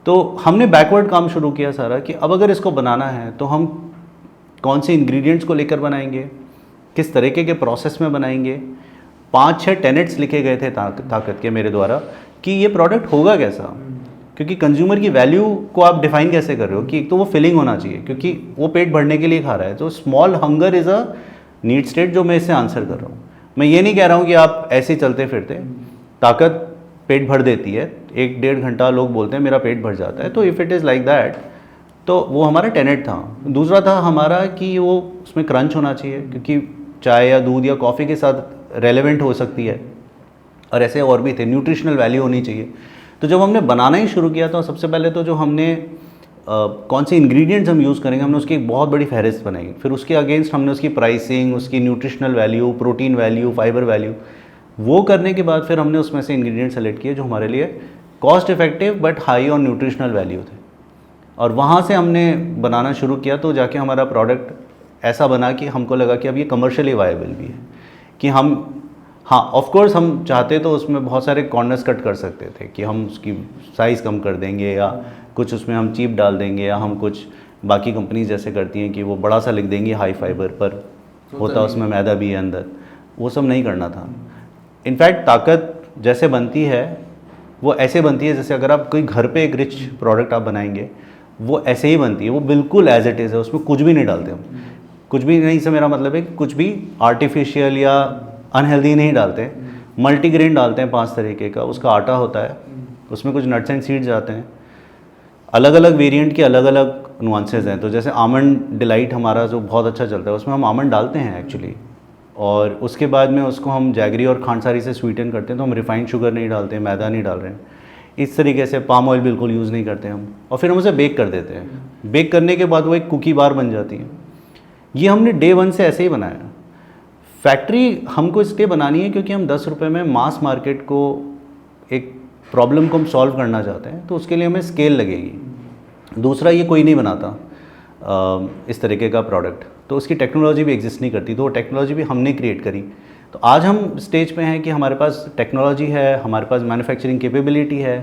तो हमने बैकवर्ड काम शुरू किया सारा कि अब अगर इसको बनाना है तो हम कौन से इंग्रेडिएंट्स को लेकर बनाएंगे, किस तरीके के प्रोसेस में बनाएंगे। 5-6 टेनेट्स लिखे गए थे ताकत के मेरे द्वारा कि ये प्रोडक्ट होगा कैसा, क्योंकि कंज्यूमर की वैल्यू को आप डिफाइन कैसे कर रहे हो कि एक तो वो फिलिंग होना चाहिए, क्योंकि वो पेट भरने के लिए खा रहा है, तो small hunger is a need state जो मैं इससे आंसर कर रहा हूँ। मैं ये नहीं कह रहा हूँ कि आप ऐसे ही चलते फिरते, ताकत पेट भर देती है, 1-1.5 घंटा लोग बोलते हैं मेरा पेट भर जाता है, तो if it is like that तो वो हमारा टेनेट था। दूसरा था हमारा कि वो उसमें क्रंच होना चाहिए, क्योंकि चाय या दूध या कॉफ़ी के साथ रेलेवेंट हो सकती है, और ऐसे और भी थे, न्यूट्रिशनल वैल्यू होनी चाहिए। तो जब हमने बनाना ही शुरू किया तो सबसे पहले तो जो हमने कौन से इंग्रेडिएंट्स हम यूज़ करेंगे, हमने उसकी एक बहुत बड़ी फहरिस्त बनाई, फिर उसके अगेंस्ट हमने उसकी प्राइसिंग, उसकी nutritional value, protein value, fibre value, वो करने के बाद फिर हमने उसमें से इंग्रेडिएंट सेलेक्ट किए जो हमारे लिए cost effective but high on nutritional value थे, और वहाँ से हमने बनाना शुरू किया। तो जाके हमारा प्रोडक्ट ऐसा बना कि हमको लगा कि अब ये कमर्शियली वायबल भी है, कि हम, हाँ ऑफ कोर्स हम चाहते तो उसमें बहुत सारे कॉर्नर्स कट कर सकते थे कि हम उसकी साइज़ कम कर देंगे, या कुछ उसमें हम चीप डाल देंगे, या हम कुछ बाकी कंपनीज जैसे करती हैं कि वो बड़ा सा लिख देंगी हाई फाइबर, पर होता उसमें मैदा भी है अंदर, वो सब नहीं करना था। इनफैक्ट ताकत जैसे बनती है वो ऐसे बनती है जैसे अगर आप कोई घर पे एक रिच प्रोडक्ट आप बनाएंगे, वो ऐसे ही बनती है, वो बिल्कुल एज इट इज़ है, उसमें कुछ भी नहीं डालते हम, कुछ भी नहीं से मेरा मतलब है कि कुछ भी आर्टिफिशियल या अनहेल्दी नहीं डालते। मल्टीग्रेन डालते हैं 5 तरीके का, उसका आटा होता है, उसमें कुछ नट्स एंड सीड्स जाते हैं, अलग अलग वेरिएंट के अलग अलग नुआंसेस हैं। तो जैसे आमंड डिलाइट हमारा जो बहुत अच्छा चलता है, उसमें हम आमंड डालते हैं एक्चुअली, और उसके बाद में उसको हम जैगरी और खांडसारी से स्वीटन करते हैं, तो हम रिफाइंड शुगर नहीं डालते, मैदा नहीं डाल रहे हैं, इस तरीके से पाम ऑयल बिल्कुल यूज़ नहीं करते हम, और फिर हम उसे बेक कर देते हैं। बेक करने के बाद वो एक कुकी बार बन जाती है। ये हमने डे 1 से ऐसे ही बनाया। फैक्ट्री हमको इसलिए बनानी है क्योंकि हम 10 रुपये में मास मार्केट को, एक प्रॉब्लम को हम सॉल्व करना चाहते हैं, तो उसके लिए हमें स्केल लगेगी। दूसरा, ये कोई नहीं बनाता इस तरीके का प्रोडक्ट, तो उसकी टेक्नोलॉजी भी एग्जिस्ट नहीं करती, तो वो टेक्नोलॉजी भी हमने क्रिएट करी। तो आज हम स्टेज पे हैं कि हमारे पास टेक्नोलॉजी है, हमारे पास मैन्युफैक्चरिंग कैपेबिलिटी है,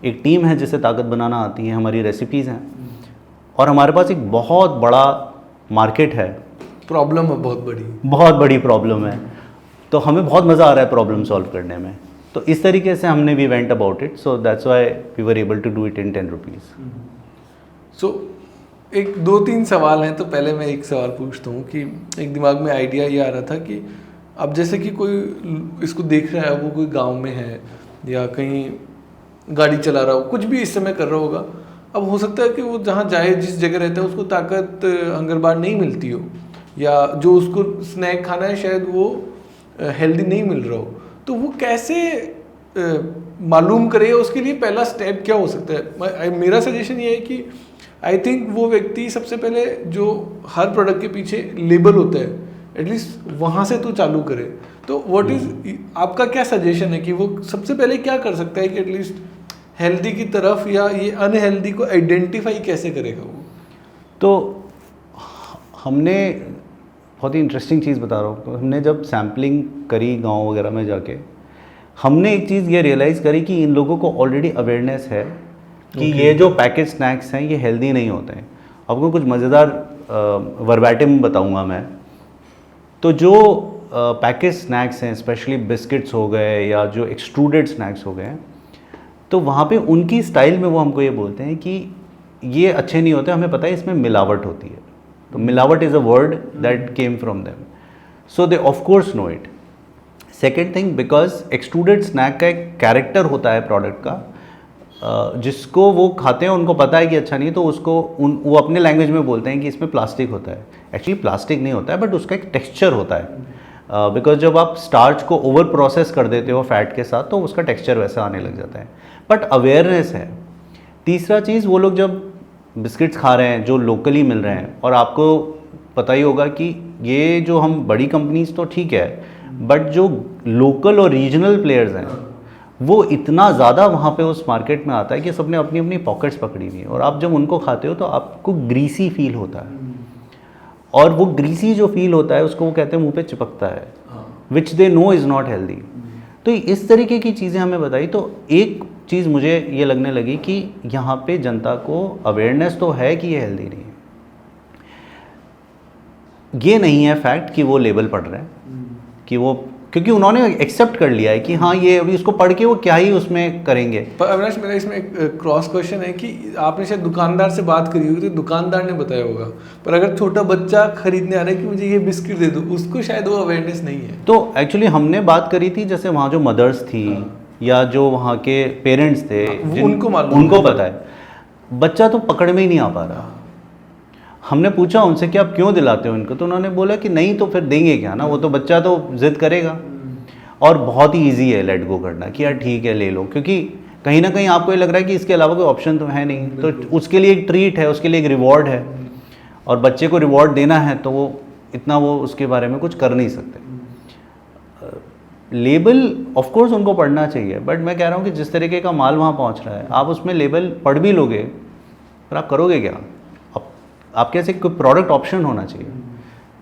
एक टीम है जिसे ताकत बनाना आती है, हमारी रेसिपीज़ हैं, और हमारे पास एक बहुत बड़ा मार्केट है। प्रॉब्लम है बहुत बड़ी प्रॉब्लम है, तो हमें बहुत मज़ा आ रहा है प्रॉब्लम सॉल्व करने में। तो इस तरीके से हमने we went about it, so that's why we were able to do it in 10 rupees. So एक 2-3 सवाल हैं, तो पहले मैं एक सवाल पूछता हूँ कि एक दिमाग में आइडिया ये आ रहा था कि अब जैसे कि कोई इसको देख रहा है, वो कोई गांव में है या कहीं गाड़ी चला रहा हो, कुछ भी इस समय कर रहा होगा, अब हो सकता है कि वो जहाँ जाए, जिस जगह रहता है, उसको ताकत हंगर बार नहीं मिलती हो, या जो उसको स्नैक खाना है शायद वो हेल्दी नहीं मिल रहा हो, तो वो कैसे मालूम करे, उसके लिए पहला स्टेप क्या हो सकता है? मेरा सजेशन ये है कि आई थिंक वो व्यक्ति सबसे पहले, जो हर प्रोडक्ट के पीछे लेबल होता है, एटलीस्ट वहाँ से तो चालू करे। तो व्हाट इज आपका क्या सजेशन है कि वो सबसे पहले क्या कर सकता है कि एटलीस्ट हेल्दी की तरफ, या ये अनहेल्दी को आइडेंटिफाई कैसे करेगा वो? तो हमने बहुत ही इंटरेस्टिंग चीज़ बता रहा हूँ, तो हमने जब सैम्पलिंग करी गांव वगैरह में जाके, हमने एक चीज़ ये रियलाइज़ करी कि इन लोगों को ऑलरेडी अवेयरनेस है कि ये जो पैकेज स्नैक्स हैं ये हेल्दी नहीं होते हैं। आपको कुछ मज़ेदार वर्बैटिम बताऊंगा मैं। तो जो पैकेज स्नैक्स हैं, स्पेशली बिस्किट्स हो गए या जो एक्सट्रूडेड स्नैक्स हो गए, तो वहाँ पे उनकी स्टाइल में वो हमको ये बोलते हैं कि ये अच्छे नहीं होते, हमें पता है इसमें मिलावट होती है, तो मिलावट is a word that came from them, so they of course know it. Second thing, because extruded snack का एक कैरेक्टर होता है प्रोडक्ट का, जिसको वो खाते हैं उनको पता है कि अच्छा नहीं, तो उसको वो अपने लैंग्वेज में बोलते हैं कि इसमें प्लास्टिक होता है। एक्चुअली प्लास्टिक नहीं होता है, बट उसका एक टेक्सचर होता है, बिकॉज जब आप स्टार्च को ओवर प्रोसेस कर देते हो फैट के साथ तो उसका टेक्सचर वैसा आने लग जाता है, बट अवेयरनेस है। तीसरा चीज़, वो लोग जब बिस्किट्स खा रहे हैं जो लोकली मिल रहे हैं, और आपको पता ही होगा कि ये जो हम बड़ी कंपनीज तो ठीक है, बट जो लोकल और रीजनल प्लेयर्स हैं वो इतना ज़्यादा वहाँ पे उस मार्केट में आता है कि सबने अपनी अपनी पॉकेट्स पकड़ी हुई है, और आप जब उनको खाते हो तो आपको ग्रीसी फील होता है, और वो ग्रीसी जो फील होता है उसको वो कहते हैं मुंह पे चिपकता है, which they know is not healthy. तो इस तरीके की चीज़ें हमें बताई, तो एक चीज़ मुझे ये लगने लगी कि यहाँ पे जनता को अवेयरनेस तो है कि ये हेल्दी नहीं है, ये नहीं है फैक्ट कि वो लेबल पढ़ रहे हैं, कि वो, क्योंकि उन्होंने एक्सेप्ट कर लिया है कि हाँ ये अभी इसको पढ़ के वो क्या ही उसमें करेंगे। पर अविनाश, मेरा इसमें एक क्रॉस क्वेश्चन है कि आपने शायद दुकानदार से बात करी होगी तो दुकानदार ने बताया होगा, पर अगर छोटा बच्चा खरीदने आ रहा है कि मुझे ये बिस्किट दे दो, उसको शायद वो अवेयरनेस नहीं है। तो एक्चुअली हमने बात करी थी, जैसे वहाँ जो मदर्स थी या जो वहाँ के पेरेंट्स थे, उनको पता है, बच्चा तो पकड़ में ही नहीं आ पा रहा। हमने पूछा उनसे कि आप क्यों दिलाते हो इनको, तो उन्होंने बोला कि नहीं तो फिर देंगे क्या ना, वो तो बच्चा तो जिद करेगा, और बहुत ही ईजी है लेट गो करना कि यार ठीक है ले लो, क्योंकि कहीं ना कहीं आपको ये लग रहा है कि इसके अलावा कोई ऑप्शन तो है नहीं, तो उसके लिए एक ट्रीट है, उसके लिए एक रिवॉर्ड है, और बच्चे को रिवॉर्ड देना है तो वो इतना वो उसके बारे में कुछ कर नहीं सकते। लेबल ऑफ कोर्स उनको पढ़ना चाहिए, बट मैं कह रहा हूँ कि जिस तरीके का माल वहाँ पहुँच रहा है, आप उसमें लेबल पढ़ भी लोगे पर आप करोगे क्या? आपके ऐसे कोई प्रोडक्ट ऑप्शन होना चाहिए।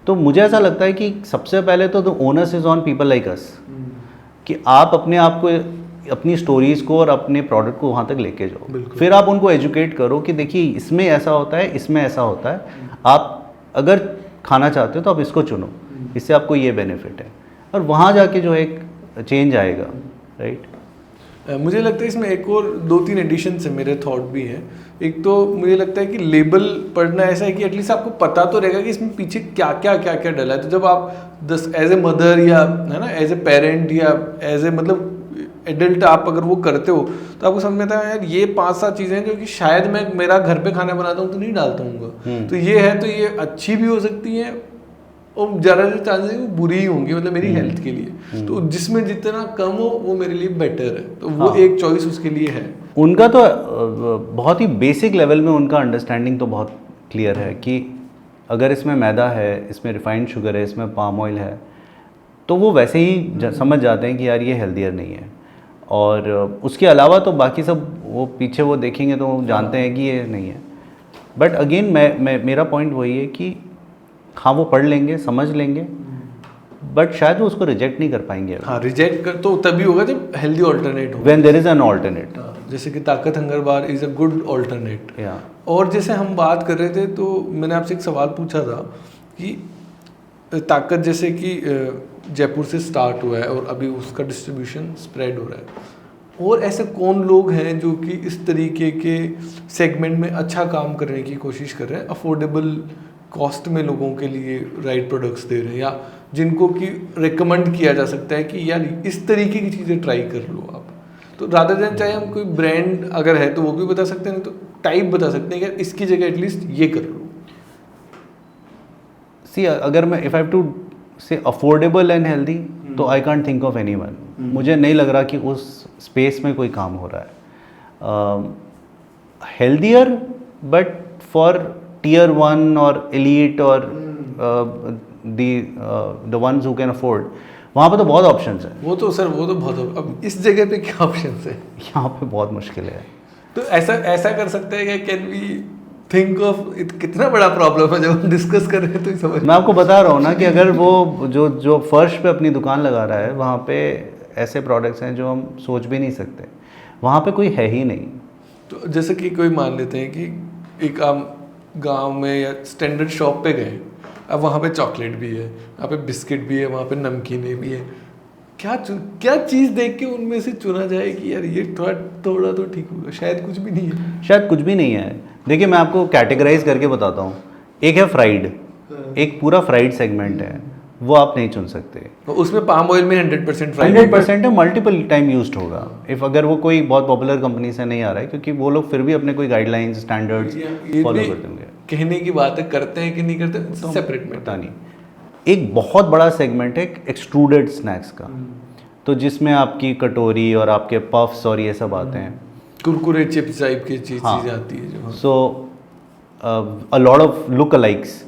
तो मुझे ऐसा लगता है कि सबसे पहले तो the onus is on people like us, कि आप अपने आप को, अपनी स्टोरीज़ को और अपने प्रोडक्ट को वहाँ तक लेके जाओ, फिर आप उनको एजुकेट करो कि देखिए इसमें ऐसा होता है, इसमें ऐसा होता है, आप अगर खाना चाहते हो तो आप इसको चुनो, इससे आपको ये बेनिफिट है, और वहाँ जाके जो एक चेंज आएगा, राइट। मुझे लगता है इसमें एक और 2-3 एडिशन है, मेरे थॉट भी हैं। एक तो मुझे लगता है कि लेबल पढ़ना ऐसा है कि एटलीस्ट आपको पता तो रहेगा कि इसमें पीछे क्या क्या डला है। तो जब आप एज ए मदर या है ना, एज ए पेरेंट या एज ए मतलब एडल्ट आप अगर वो करते हो तो आपको समझ में आता है यार ये 5-7 चीज़ें हैं जो कि शायद मैं मेरा घर पे खाना बनाता हूँ तो नहीं डालता हूँ, तो ये है, तो ये अच्छी भी हो सकती है और ज़्यादा चांसेस वो बुरी ही होंगी, मतलब मेरी हेल्थ के लिए। तो जिसमें जितना कम हो वो मेरे लिए बेटर है, तो वो एक चॉइस उसके लिए है। उनका तो बहुत ही बेसिक लेवल में उनका अंडरस्टैंडिंग तो बहुत क्लियर है कि अगर इसमें मैदा है, इसमें रिफाइंड शुगर है, इसमें पाम ऑयल है, तो वो वैसे ही समझ जाते हैं कि यार ये हेल्दियर नहीं है। और उसके अलावा तो बाकी सब वो पीछे वो देखेंगे तो जानते हैं कि ये नहीं है। बट अगेन मेरा पॉइंट वही है कि हाँ वो पढ़ लेंगे, समझ लेंगे, बट शायद वो उसको रिजेक्ट नहीं कर पाएंगे। हाँ, रिजेक्ट कर तो तभी होगा जब हेल्दी ऑल्टरनेट हो, when there is an alternate, जैसे कि Taakat hunger bar is a good alternate. और जैसे हम बात कर रहे थे तो मैंने आपसे एक सवाल पूछा था कि ताकत जैसे कि जयपुर से स्टार्ट हुआ है और अभी उसका डिस्ट्रीब्यूशन स्प्रेड हो रहा है, और ऐसे कौन लोग हैं जो कि इस तरीके के सेगमेंट में अच्छा काम करने की कोशिश कर रहे हैं, अफोर्डेबल कॉस्ट में लोगों के लिए राइट प्रोडक्ट्स दे रहे हैं, या जिनको कि रिकमेंड किया जा सकता है कि यार इस तरीके की चीज़ें ट्राई कर लो आप। तो रादर देन चाहे हम कोई ब्रांड अगर है तो वो भी बता सकते हैं, नहीं तो टाइप बता सकते हैं कि इसकी जगह एटलीस्ट ये कर लो। सी अगर मैं इफ़ आई हैव टू से अफोर्डेबल एंड हेल्दी, तो I can't think of anyone. मुझे नहीं लग रहा कि उस स्पेस में कोई काम हो रहा है। हेल्दियर बट फॉर टियर 1 और एलीट और the ones who can afford, वहाँ पे तो बहुत ऑप्शंस हैं। वो तो सर वो तो बहुत, अब इस जगह पे क्या ऑप्शंस है? यहाँ पे बहुत मुश्किल है। तो ऐसा कर सकते हैं कि कैन वी थिंक ऑफ, कितना बड़ा प्रॉब्लम है जब हम डिस्कस कर रहे हैं तो समझ। मैं आपको बता रहा हूँ ना कि अगर वो जो फर्श पे अपनी दुकान लगा रहा है, वहाँ पे ऐसे प्रोडक्ट्स हैं जो हम सोच भी नहीं सकते, वहाँ पे कोई है ही नहीं। तो जैसे कि कोई मान लेते हैं कि एक आम गांव में या स्टैंडर्ड शॉप पे गए, अब वहाँ पे चॉकलेट भी है, वहाँ पे बिस्किट भी है, वहाँ पे नमकीनें भी है, क्या चीज़ देख के उनमें से चुना जाए कि यार ये थोड़ा तो ठीक होगा? शायद कुछ भी नहीं है। शायद कुछ भी नहीं है। देखिए मैं आपको कैटेगराइज करके बताता हूँ। एक है फ्राइड, एक पूरा फ्राइड सेगमेंट है, वो आप नहीं चुन सकते। तो उसमें पाम ऑयल में 100% फ्राई 100% है, मल्टीपल टाइम यूज्ड होगा। इफ अगर वो कोई बहुत पॉपुलर कंपनी से नहीं आ रहा है, क्योंकि वो लोग फिर भी अपने कोई गाइडलाइंस स्टैंडर्ड्स फॉलो करते होंगे। कहने की बात है, करते हैं कि नहीं करते सेपरेट में पता नहीं। एक बहुत बड़ा सेगमेंट है एक्सट्रूडेड स्नैक्स का, तो जिसमें आपकी कटोरी और आपके पफ्स और ये सब आते हैं, कुरकुरे चिप्स टाइप की चीज़ हाँ। आती है जो। सो अ लॉट ऑफ लुक अलाइक्स,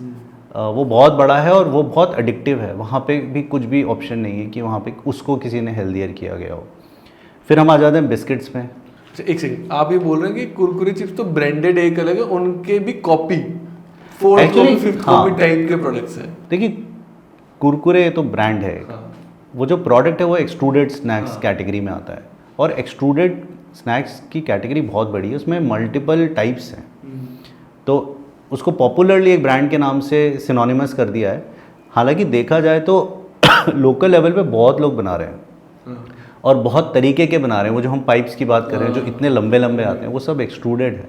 वो बहुत बड़ा है और वो बहुत एडिक्टिव है। वहाँ पे भी कुछ भी ऑप्शन नहीं है कि वहाँ पे उसको किसी ने हेल्दियर किया गया हो। फिर हम आ जाते हैं बिस्किट्स में। एक सेकंड, आप ये बोल रहे हैं कि कुरकुरे चिप्स तो ब्रांडेड एक अलग है, उनके भी copy, fourth Actually, copy, fifth हाँ। कॉपी टाइप के प्रोडक्ट्स हैं। देखिए कुरकुरे तो ब्रांड है, हाँ। वो जो प्रोडक्ट है वो एक्सट्रूडेड स्नैक्स कैटेगरी में आता है, और एक्सट्रूडेड स्नैक्स की कैटेगरी बहुत बड़ी है, उसमें मल्टीपल टाइप्स हैं। तो उसको पॉपुलरली एक ब्रांड के नाम से सिनोनिमस कर दिया है। हालांकि देखा जाए तो लोकल लेवल पे बहुत लोग बना रहे हैं और बहुत तरीके के बना रहे हैं। वो जो हम पाइप्स की बात कर रहे हैं जो इतने लंबे लंबे आते हैं, वो सब एक्सट्रूडेड है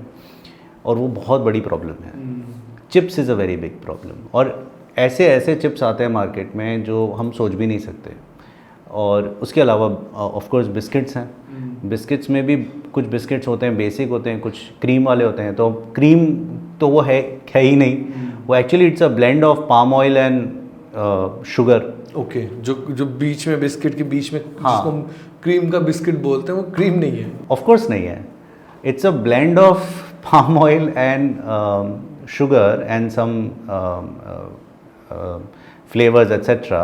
और वो बहुत बड़ी प्रॉब्लम है। Chips is a very big problem, और ऐसे ऐसे चिप्स आते हैं मार्केट में जो हम सोच भी नहीं सकते। और उसके अलावा ऑफ कोर्स बिस्किट्स हैं। बिस्किट्स में भी कुछ बिस्किट्स होते हैं बेसिक होते हैं, कुछ क्रीम वाले होते हैं। तो क्रीम तो वो है ही नहीं, वो actually it's a blend of palm oil and sugar. Okay, जो बीच में बिस्किट के बीच में हाँ। जिसको हम क्रीम का बिस्किट बोलते हैं, वो क्रीम नहीं है। ऑफ कोर्स नहीं है, it's a blend of palm oil and sugar and some flavours etcetera,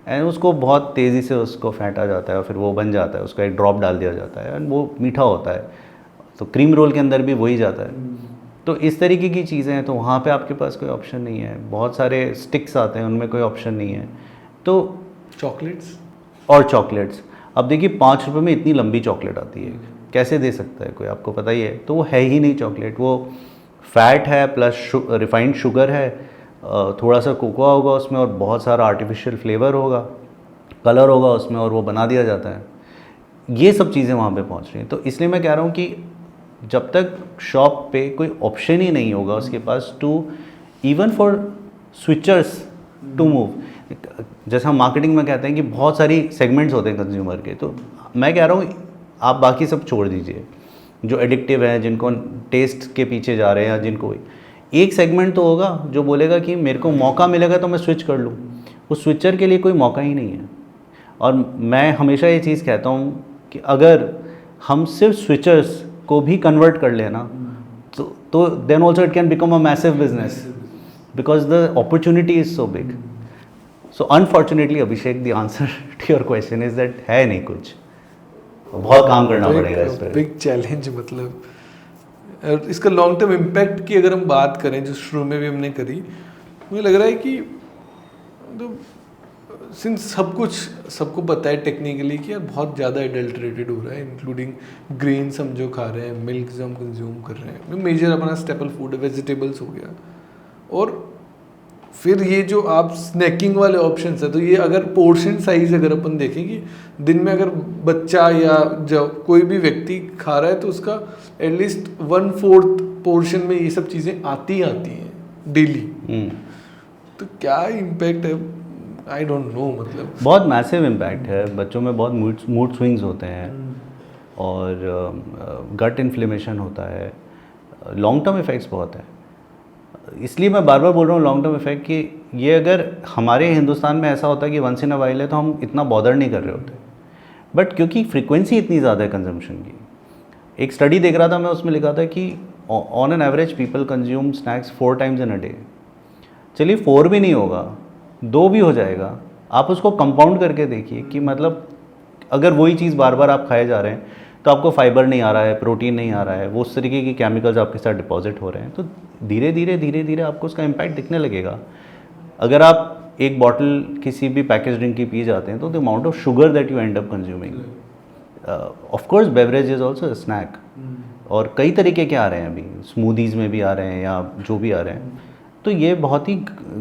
and उसको बहुत तेज़ी से उसको फेंटा जाता है और फिर वो बन जाता है, उसका एक ड्रॉप डाल दिया जाता है एंड वो मीठा होता है। तो क्रीम रोल के अंदर भी वही जाता है। तो इस तरीके की चीज़ें हैं, तो वहाँ पे आपके पास कोई ऑप्शन नहीं है। बहुत सारे स्टिक्स आते हैं, उनमें कोई ऑप्शन नहीं है। तो चॉकलेट्स और चॉकलेट्स, अब देखिए 5 रुपये में इतनी लंबी चॉकलेट आती है, कैसे दे सकता है कोई, आपको पता ही है। तो वो है ही नहीं चॉकलेट, वो फैट है प्लस रिफाइंड शुगर है, थोड़ा सा कोकोआ होगा उसमें और बहुत सारा आर्टिफिशियल फ्लेवर होगा, कलर होगा उसमें, और वो बना दिया जाता है। ये सब चीज़ें वहाँ पे पहुँच रही हैं। तो इसलिए मैं कह रहा हूँ कि जब तक शॉप पे कोई ऑप्शन ही नहीं होगा उसके पास to even for switchers to move, जैसे हम मार्केटिंग में कहते हैं कि बहुत सारी सेगमेंट्स होते हैं कंज्यूमर के, तो मैं कह रहा हूँ आप बाकी सब छोड़ दीजिए जो एडिक्टिव हैं, जिनको टेस्ट के पीछे जा रहे हैं, या जिनको एक सेगमेंट तो होगा जो बोलेगा कि मेरे को मौका मिलेगा तो मैं स्विच कर लूँ। उस स्विचर के लिए कोई मौका ही नहीं है। और मैं हमेशा ये चीज़ कहता हूँ कि अगर हम सिर्फ स्विचर्स को भी कन्वर्ट कर लेना तो then also it can become a massive business because the opportunity is so big. So unfortunately Abhishek, the answer to your question is that है नहीं कुछ, बहुत काम करना पड़ेगा इस पर। बिग चैलेंज, मतलब और इसका लॉन्ग टर्म इम्पैक्ट की अगर हम बात करें, जो शुरू में भी हमने करी, मुझे लग रहा है कि तो सिंस सब कुछ सबको पता है टेक्निकली कि यार बहुत ज़्यादा एडल्टरेटेड हो रहा है, इंक्लूडिंग ग्रेन्स हम जो खा रहे हैं, मिल्क जो हम कंज्यूम कर रहे हैं, मेजर अपना स्टेपल फूड वेजिटेबल्स हो गया, और फिर ये जो आप स्नैकिंग वाले ऑप्शंस है, तो ये अगर पोर्शन साइज अगर अपन देखें कि दिन में अगर बच्चा या जब कोई भी व्यक्ति खा रहा है तो उसका एटलीस्ट 1/4 पोर्शन में ये सब चीज़ें आती हैं डेली। तो क्या इम्पैक्ट है, आई डोंट नो, मतलब बहुत मैसिव इम्पैक्ट है। बच्चों में बहुत मूड स्विंग्स होते हैं और गट इन्फ्लेमेशन होता है, लॉन्ग टर्म इफ़ेक्ट्स बहुत है। इसलिए मैं बार बार बोल रहा हूँ लॉन्ग टर्म इफ़ेक्ट कि ये अगर हमारे हिंदुस्तान में ऐसा होता है कि वंस इन अ वाइल है तो हम इतना बॉदर नहीं कर रहे होते, बट क्योंकि फ्रीक्वेंसी इतनी ज़्यादा है कंजम्पशन की। एक स्टडी देख रहा था मैं, उसमें लिखा था कि on an average people consume snacks 4 times in a day. चलिए 4 भी नहीं होगा, 2 भी हो जाएगा, आप उसको कंपाउंड करके देखिए कि मतलब अगर वही चीज़ बार बार आप खाए जा रहे हैं तो आपको फाइबर नहीं आ रहा है, प्रोटीन नहीं आ रहा है, वो उस तरीके की केमिकल्स आपके साथ डिपॉजिट हो रहे हैं, तो धीरे धीरे आपको उसका इम्पैक्ट दिखने लगेगा। अगर आप एक बॉटल किसी भी पैकेज ड्रिंक की पी जाते हैं तो the amount of sugar that you end up consuming, of course beverage is also a snack, और कई तरीके के आ रहे हैं अभी, स्मूदीज़ में भी आ रहे हैं या जो भी आ रहे हैं। तो ये बहुत ही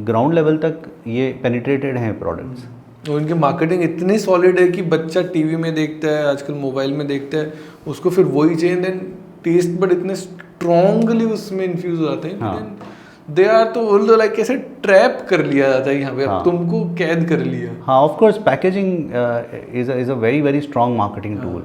ग्राउंड लेवल तक ये पेनिट्रेटेड हैं प्रोडक्ट्स, और इनकी मार्केटिंग इतनी सॉलिड है कि बच्चा टीवी में देखता है, आजकल मोबाइल में देखता है, उसको फिर वही चाहिए, देन टेस्ट बट इतने स्ट्रांगली उसमें इन्फ्यूज हो जाते हैं, हाँ। दे आर तो बोल दो लाइक कैसे ट्रैप कर लिया जाता है यहाँ पे, हाँ। अब तुमको कैद कर लिया। हाँ, of course packaging is a very very strong marketing tool,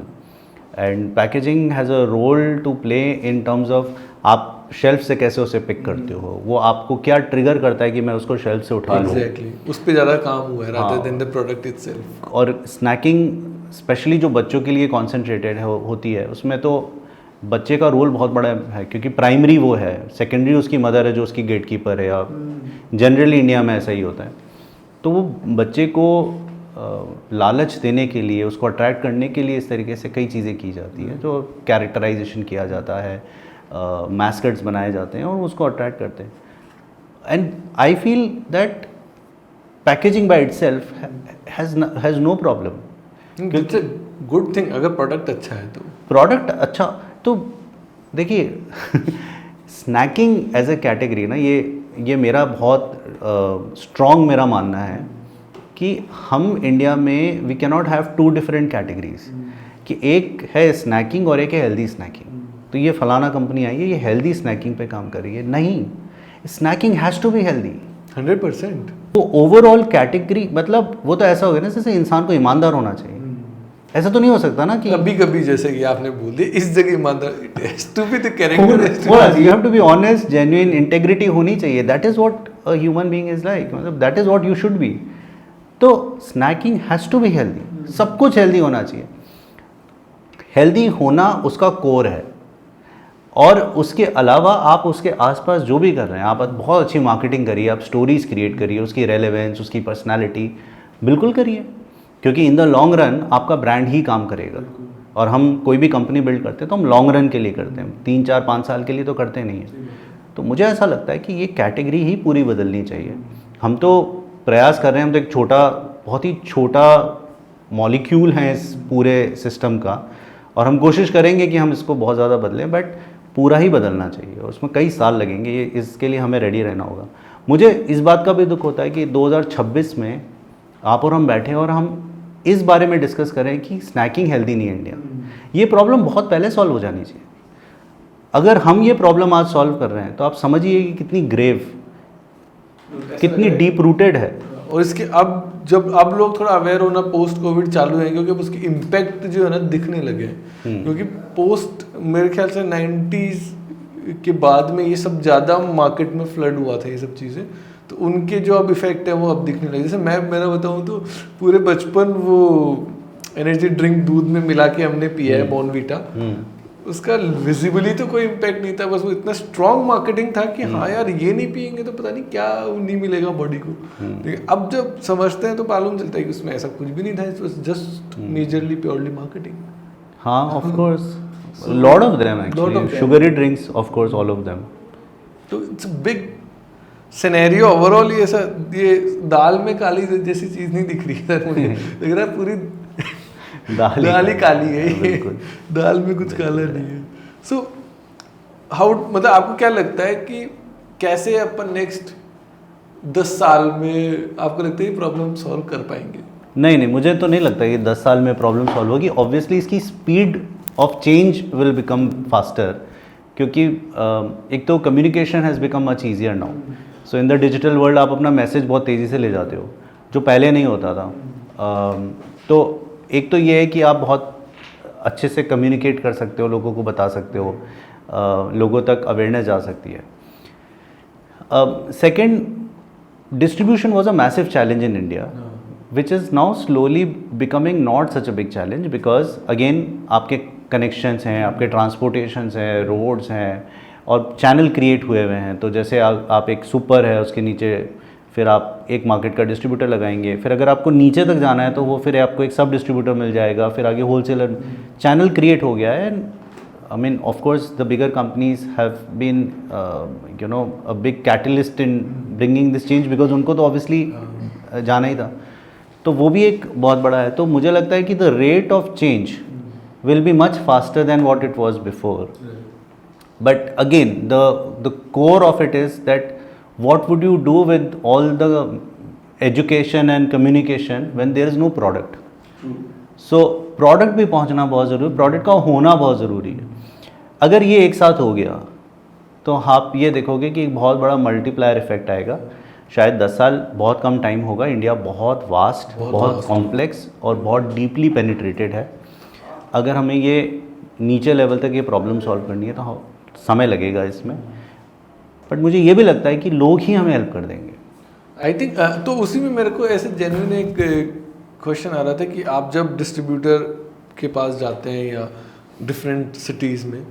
and packaging has a role to play in terms of आप शेल्फ से कैसे उसे पिक करते हो, वो आपको क्या ट्रिगर करता है कि मैं उसको शेल्फ से उठा लूँ। एग्जैक्टली, उस पे ज़्यादा काम हुआ है हाँ। Rather than the product itself. और स्नैकिंग स्पेशली जो बच्चों के लिए कॉन्सेंट्रेटेड होती है, उसमें तो बच्चे का रोल बहुत बड़ा है, क्योंकि प्राइमरी वो है, सेकेंडरी उसकी मदर है जो उसकी गेट कीपर है, या जनरली इंडिया में ऐसा ही होता है। तो वो बच्चे को लालच देने के लिए, उसको अट्रैक्ट करने के लिए इस तरीके से कई चीज़ें की जाती हैं, जो कैरेक्टराइजेशन किया जाता है, मैस्कट्स बनाए जाते हैं और उसको अट्रैक्ट करते हैं। And I feel that packaging by itself has no problem. It's a good thing अगर प्रोडक्ट अच्छा है तो। प्रोडक्ट अच्छा तो देखिए स्नैकिंग एज ए कैटेगरी ना, ये मेरा बहुत स्ट्रॉन्ग मेरा मानना है कि हम इंडिया में we can not have two different categories, कि एक है स्नैकिंग और एक है हेल्दी स्नैकिंग। तो ये फलाना कंपनी आई है, ये हेल्दी स्नैकिंग पे काम कर रही है, नहीं, snacking has to be healthy 100%। तो ओवरऑल कैटेगरी, मतलब वो तो ऐसा हो गया ना जैसे इंसान को ईमानदार होना चाहिए। ऐसा तो नहीं हो सकता ना कि कभी कभी जैसे कि आपने बोल दिया इस जगह ईमानदार, to be the character, you have to be honest, genuine, integrity होनी चाहिए। That is what a human being is like, मतलब that is what you should be. तो snacking has to be healthy, सब कुछ हेल्दी होना चाहिए। Healthy होना उसका कोर है, और उसके अलावा आप उसके आसपास जो भी कर रहे हैं, आप बहुत अच्छी मार्केटिंग करिए, आप स्टोरीज क्रिएट करिए, उसकी रेलेवेंस, उसकी पर्सनालिटी बिल्कुल करिए, क्योंकि इन द लॉन्ग रन आपका ब्रांड ही काम करेगा। और हम कोई भी कंपनी बिल्ड करते हैं तो हम लॉन्ग रन के लिए करते हैं, 3, 4, 5 साल के लिए तो करते नहीं हैं। तो मुझे ऐसा लगता है कि ये कैटेगरी ही पूरी बदलनी चाहिए। हम तो प्रयास कर रहे हैं, हम तो एक छोटा, बहुत ही छोटा मॉलिक्यूल हैं इस पूरे सिस्टम का, और हम कोशिश करेंगे कि हम इसको बहुत ज़्यादा बदलें, बट पूरा ही बदलना चाहिए, उसमें कई साल लगेंगे, ये इसके लिए हमें रेडी रहना होगा। मुझे इस बात का भी दुख होता है कि 2026 में आप और हम बैठे और हम इस बारे में डिस्कस करें कि स्नैकिंग हेल्दी नहीं है इंडिया। ये प्रॉब्लम बहुत पहले सॉल्व हो जानी चाहिए। अगर हम ये प्रॉब्लम आज सॉल्व कर रहे हैं तो आप समझिए कि कितनी ग्रेव, कितनी डीप रूटेड है। और इसके अब जब अब लोग थोड़ा अवेयर होना पोस्ट कोविड चालू है, क्योंकि अब उसके इम्पैक्ट जो है ना दिखने लगे हैं। क्योंकि पोस्ट मेरे ख्याल से 90s के बाद में ये सब ज़्यादा मार्केट में फ्लड हुआ था ये सब चीज़ें, तो उनके जो अब इफेक्ट है वो अब दिखने लगे। जैसे मेरा बताऊँ तो पूरे बचपन वो एनर्जी ड्रिंक दूध में मिला के हमने पिया है बॉर्नवीटा, उसका विजिबली तो कोई इम्पैक्ट नहीं था, बस वो इतना स्ट्रॉन्ग मार्केटिंग था कि हाँ यार ये नहीं पियेंगे तो पता नहीं क्या नहीं मिलेगा बॉडी को। लेकिन अब जब समझते हैं तो मालूम चलता है कि उसमें ऐसा कुछ भी नहीं था, it was just majorly purely marketing. हाँ, of course lot of them actually, sugary drinks of course, all of them. तो it's a big scenario overall. ये दाल में काली जैसी चीज़ नहीं दिख रही है मुझे, लग रहा है पूरी दाल ही काली है ये, दाल में कुछ काला नहीं है। सो हाउ, मतलब आपको क्या लगता है कि कैसे अपन नेक्स्ट 10 साल में आपको लगता है ये प्रॉब्लम सॉल्व कर पाएंगे? नहीं, मुझे तो नहीं लगता कि 10 साल में प्रॉब्लम सॉल्व होगी। ऑब्वियसली इसकी speed of change will become faster, क्योंकि एक तो communication has become much easier now. So in the digital world आप अपना मैसेज बहुत तेज़ी से ले जाते हो, जो पहले नहीं होता था। तो एक तो ये है कि आप बहुत अच्छे से कम्युनिकेट कर सकते हो, लोगों को बता सकते हो, लोगों तक अवेयरनेस जा सकती है। Second, distribution was a massive challenge in India, which is now slowly becoming not such a big challenge, because again आपके कनेक्शंस हैं, आपके ट्रांसपोर्टेशंस हैं, रोड्स हैं, और चैनल क्रिएट हुए हैं। तो जैसे आप एक सुपर है, उसके नीचे फिर आप एक मार्केट का डिस्ट्रीब्यूटर लगाएंगे, फिर अगर आपको नीचे तक जाना है तो वो फिर आपको एक सब डिस्ट्रीब्यूटर मिल जाएगा, फिर आगे होलसेलर, चैनल क्रिएट हो गया है। I mean of course the bigger companies have been you know a big catalyst in bringing this change, because उनको तो ऑब्वियसली जाना ही था, तो वो भी एक बहुत बड़ा है। तो मुझे लगता है कि the rate of change will be much faster than what it was before, but again the core of it is that what would you do with all the education and communication when there is no product? So product भी पहुंचना बहुत ज़रूरी है, product का होना बहुत ज़रूरी है। अगर ये एक साथ हो गया तो आप ये देखोगे कि एक बहुत बड़ा मल्टीप्लायर इफेक्ट आएगा। शायद 10 साल बहुत कम टाइम होगा। इंडिया बहुत वास्ट, बहुत कॉम्प्लेक्स और बहुत डीपली पेनिट्रेटेड है। अगर हमें ये नीचे लेवल तक ये प्रॉब्लम सॉल्व करनी है तो समय लगेगा इसमें, बट मुझे ये भी लगता है कि लोग ही हमें हेल्प कर देंगे। आई थिंक तो उसी में मेरे को ऐसे जेन्युइन एक क्वेश्चन आ रहा था कि आप जब डिस्ट्रीब्यूटर के पास जाते हैं या डिफरेंट सिटीज़ में,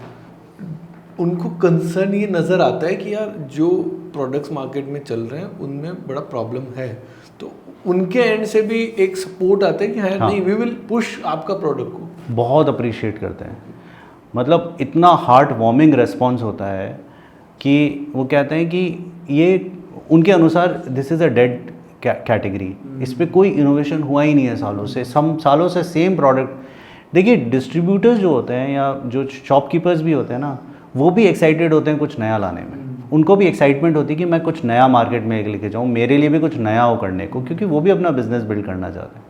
उनको कंसर्न ये नज़र आता है कि यार जो प्रोडक्ट्स मार्केट में चल रहे हैं उनमें बड़ा प्रॉब्लम है, तो उनके एंड से भी एक सपोर्ट आता है कि हाँ नहीं, वी विल पुश आपका प्रोडक्ट को। बहुत अप्रिशिएट करते हैं, मतलब इतना हार्ट वार्मिंग रेस्पॉन्स होता है कि वो कहते हैं कि ये उनके अनुसार this is a dead category, इस पर कोई इनोवेशन हुआ ही नहीं है सालों से, सालों से सेम प्रोडक्ट। देखिए डिस्ट्रीब्यूटर्स जो होते हैं या जो शॉपकीपर्स भी होते हैं ना, वो भी एक्साइटेड होते हैं कुछ नया लाने में। उनको भी एक्साइटमेंट होती है कि मैं कुछ नया मार्केट में लेके जाऊँ, मेरे लिए भी कुछ नया हो करने को, क्योंकि वो भी अपना बिजनेस बिल्ड करना चाहते हैं।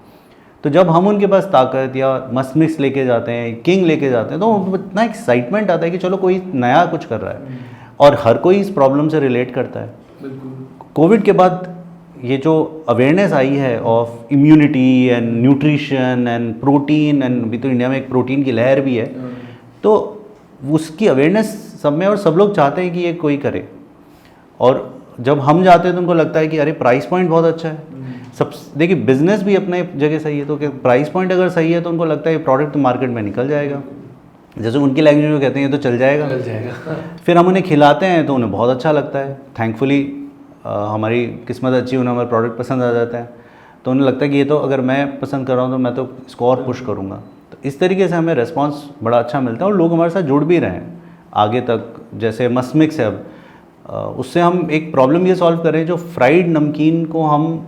तो जब हम उनके पास ताकत या मस्मिक्स लेके जाते हैं, किंग लेके जाते हैं, तो इतना एक्साइटमेंट आता है कि चलो कोई नया कुछ कर रहा है, और हर कोई इस प्रॉब्लम से रिलेट करता है। कोविड के बाद ये जो अवेयरनेस आई है of immunity and nutrition and protein, and अभी तो इंडिया में एक प्रोटीन की लहर भी है, तो उसकी अवेयरनेस सब में, और सब लोग चाहते हैं कि ये कोई करे। और जब हम जाते हैं तो उनको लगता है कि अरे प्राइस पॉइंट बहुत अच्छा है। सब देखिए बिजनेस भी अपने जगह सही है, तो कि प्राइस पॉइंट अगर सही है तो उनको लगता है ये प्रोडक्ट तो मार्केट में निकल जाएगा, जैसे उनकी लैंग्वेज में कहते हैं ये तो चल जाएगा। फिर हम उन्हें खिलाते हैं तो उन्हें बहुत अच्छा लगता है। थैंकफुली हमारी किस्मत अच्छी, उन्हें हमारा प्रोडक्ट पसंद आ जाता है, तो उन्हें लगता है कि ये तो अगर मैं पसंद कर रहा हूँ तो मैं तो इसको और पुश करूँगा। तो इस तरीके से हमें रिस्पॉन्स बड़ा अच्छा मिलता है और लोग हमारे साथ जुड़ भी रहे हैं आगे तक। जैसे मस्मिक्स है, अब उससे हम एक प्रॉब्लम ये सॉल्व कर रहे हैं, जो फ्राइड नमकीन को हम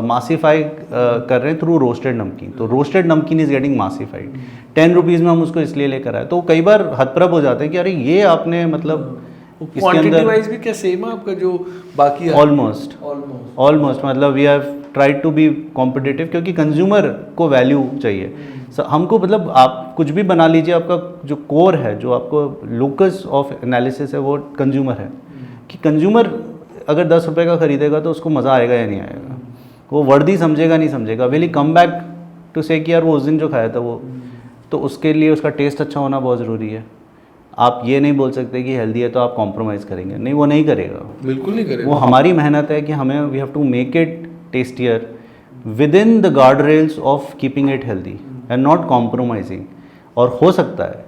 मासीफाई कर रहे हैं थ्रू रोस्टेड नमकीन। तो रोस्टेड नमकीन इज़ गेटिंग मासीफाइड। 10 रुपीज़ में हम उसको इसलिए लेकर आए, तो कई बार हतप्रभ हो जाते हैं कि अरे ये आपने मतलब क्वांटिटी वाइज भी क्या सेम है आपका जो बाकी है? ऑलमोस्ट मतलब we have tried to be competitive, क्योंकि कंज्यूमर को वैल्यू चाहिए। हमको मतलब आप कुछ भी बना लीजिए, आपका जो कोर है, जो आपको लोकस ऑफ एनालिसिस है, वो कंज्यूमर है। कि कंज्यूमर अगर 10 रुपये का खरीदेगा तो उसको मज़ा आएगा या नहीं आएगा, वो वर्दी समझेगा नहीं समझेगा, will he come back to say कि यार वो उस दिन जो खाया था वो, तो उसके लिए उसका टेस्ट अच्छा होना बहुत ज़रूरी है। आप ये नहीं बोल सकते कि हेल्दी है तो आप कॉम्प्रोमाइज़ करेंगे, नहीं, वो नहीं करेगा, बिल्कुल नहीं करेगा। वो हमारी मेहनत है कि हमें we have to make it tastier within the guard rails of keeping it healthy and not compromising. और हो सकता है,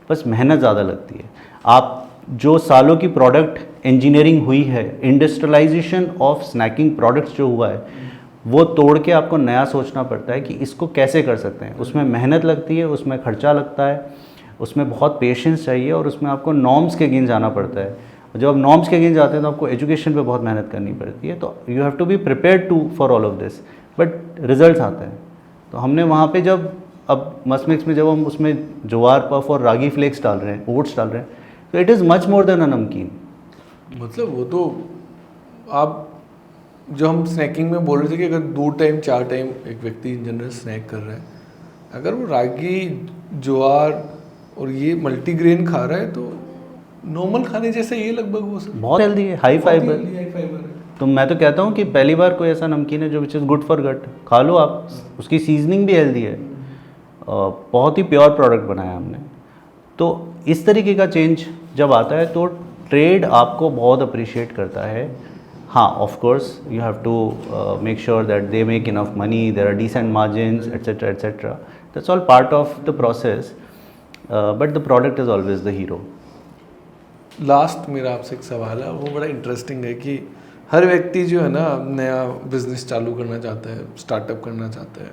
बस मेहनत ज़्यादा लगती है। आप जो सालों की प्रोडक्ट इंजीनियरिंग हुई है, इंडस्ट्रियलाइजेशन ऑफ स्नैकिंग प्रोडक्ट्स जो हुआ है, वो तोड़ के आपको नया सोचना पड़ता है कि इसको कैसे कर सकते हैं। उसमें मेहनत लगती है, उसमें खर्चा लगता है, उसमें बहुत पेशेंस चाहिए, और उसमें आपको नॉर्म्स के अगेंस्ट जाना पड़ता है। जब आप नॉर्म्स के अगेंस्ट जाते हैं तो आपको एजुकेशन पे बहुत मेहनत करनी पड़ती है। तो you have to be prepared to for all of this, but results आते हैं। तो हमने वहाँ पे जब अब मस्मिक्स में जब हम उसमें ज्वार पफ और रागी फ्लेक्स डाल रहे हैं, ओट्स डाल रहे हैं, तो it is much more than a namkeen. मतलब वो तो आप जो हम स्नैकिंग में बोल रहे थे कि अगर 2 टाइम 4 टाइम एक व्यक्ति इन जनरल स्नैक कर रहा है, अगर वो रागी, ज्वार और ये मल्टीग्रेन खा रहा है तो नॉर्मल खाने जैसे ये लगभग वो सब बहुत हेल्दी है, हाई फाइबर है। तो मैं तो कहता हूँ कि पहली बार कोई ऐसा नमकीन है जो विच इज़ गुड फॉर गट, खा लो आप। उसकी सीजनिंग भी हेल्दी है, बहुत ही प्योर प्रोडक्ट बनाया हमने। तो इस तरीके का चेंज जब आता है तो ट्रेड आपको बहुत अप्रिशिएट करता है। हाँ, of course you have to make sure that they make enough money, there are decent margins etcetera etcetera, that's all part of the process, but the product is always the hero. Last मेरा आपसे एक सवाल है, वो बड़ा interesting है कि हर व्यक्ति जो है ना नया बिजनेस चालू करना चाहता है, स्टार्टअप करना चाहता है,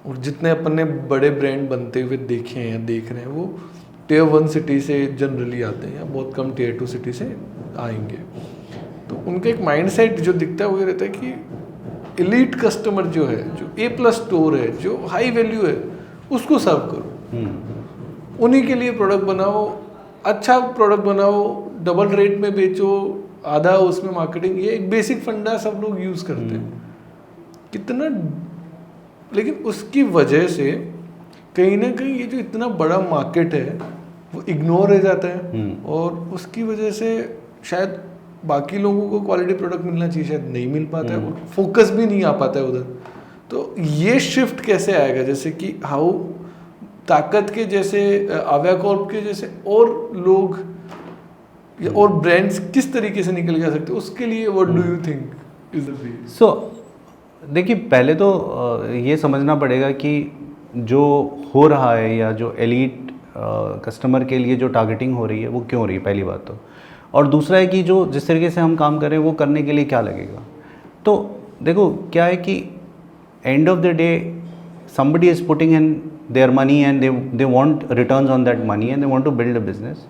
और जितने अपन ने बड़े ब्रांड बनते हुए देखे हैं या देख रहे हैं, वो Tier 1 सिटी से जनरली आते हैं या बहुत कम Tier 2 सिटी से आएंगे। तो उनका एक माइंडसेट जो दिखता है वो ये रहता है कि एलीट कस्टमर जो है, जो A+ स्टोर है, जो हाई वैल्यू है, उसको सर्व करो, उन्हीं के लिए प्रोडक्ट बनाओ, अच्छा प्रोडक्ट बनाओ, डबल रेट में बेचो, आधा उसमें मार्केटिंग। ये एक बेसिक फंडा सब लोग यूज़ करते हैं कितना, लेकिन उसकी वजह से कहीं ना कहीं ये जो इतना बड़ा मार्केट है वो इग्नोर रह जाता है और उसकी वजह से शायद बाकी लोगों को क्वालिटी प्रोडक्ट मिलना चाहिए, शायद नहीं मिल पाता है और फोकस भी नहीं आ पाता है उधर। तो ये शिफ्ट कैसे आएगा, जैसे कि हाउ ताकत के जैसे आविया कॉर्प के जैसे और लोग या और ब्रांड्स किस तरीके से निकल जा सकते हैं, उसके लिए what do you think is the way? So देखिए, पहले तो ये समझना पड़ेगा कि जो हो रहा है या जो एलीट कस्टमर के लिए जो टारगेटिंग हो रही है वो क्यों हो रही है, पहली बात तो। और दूसरा है कि जो जिस तरीके से हम काम कर रहे हैं वो करने के लिए क्या लगेगा। तो देखो क्या है कि end of the day somebody is putting in their money and they want returns on that money and they want to build a business.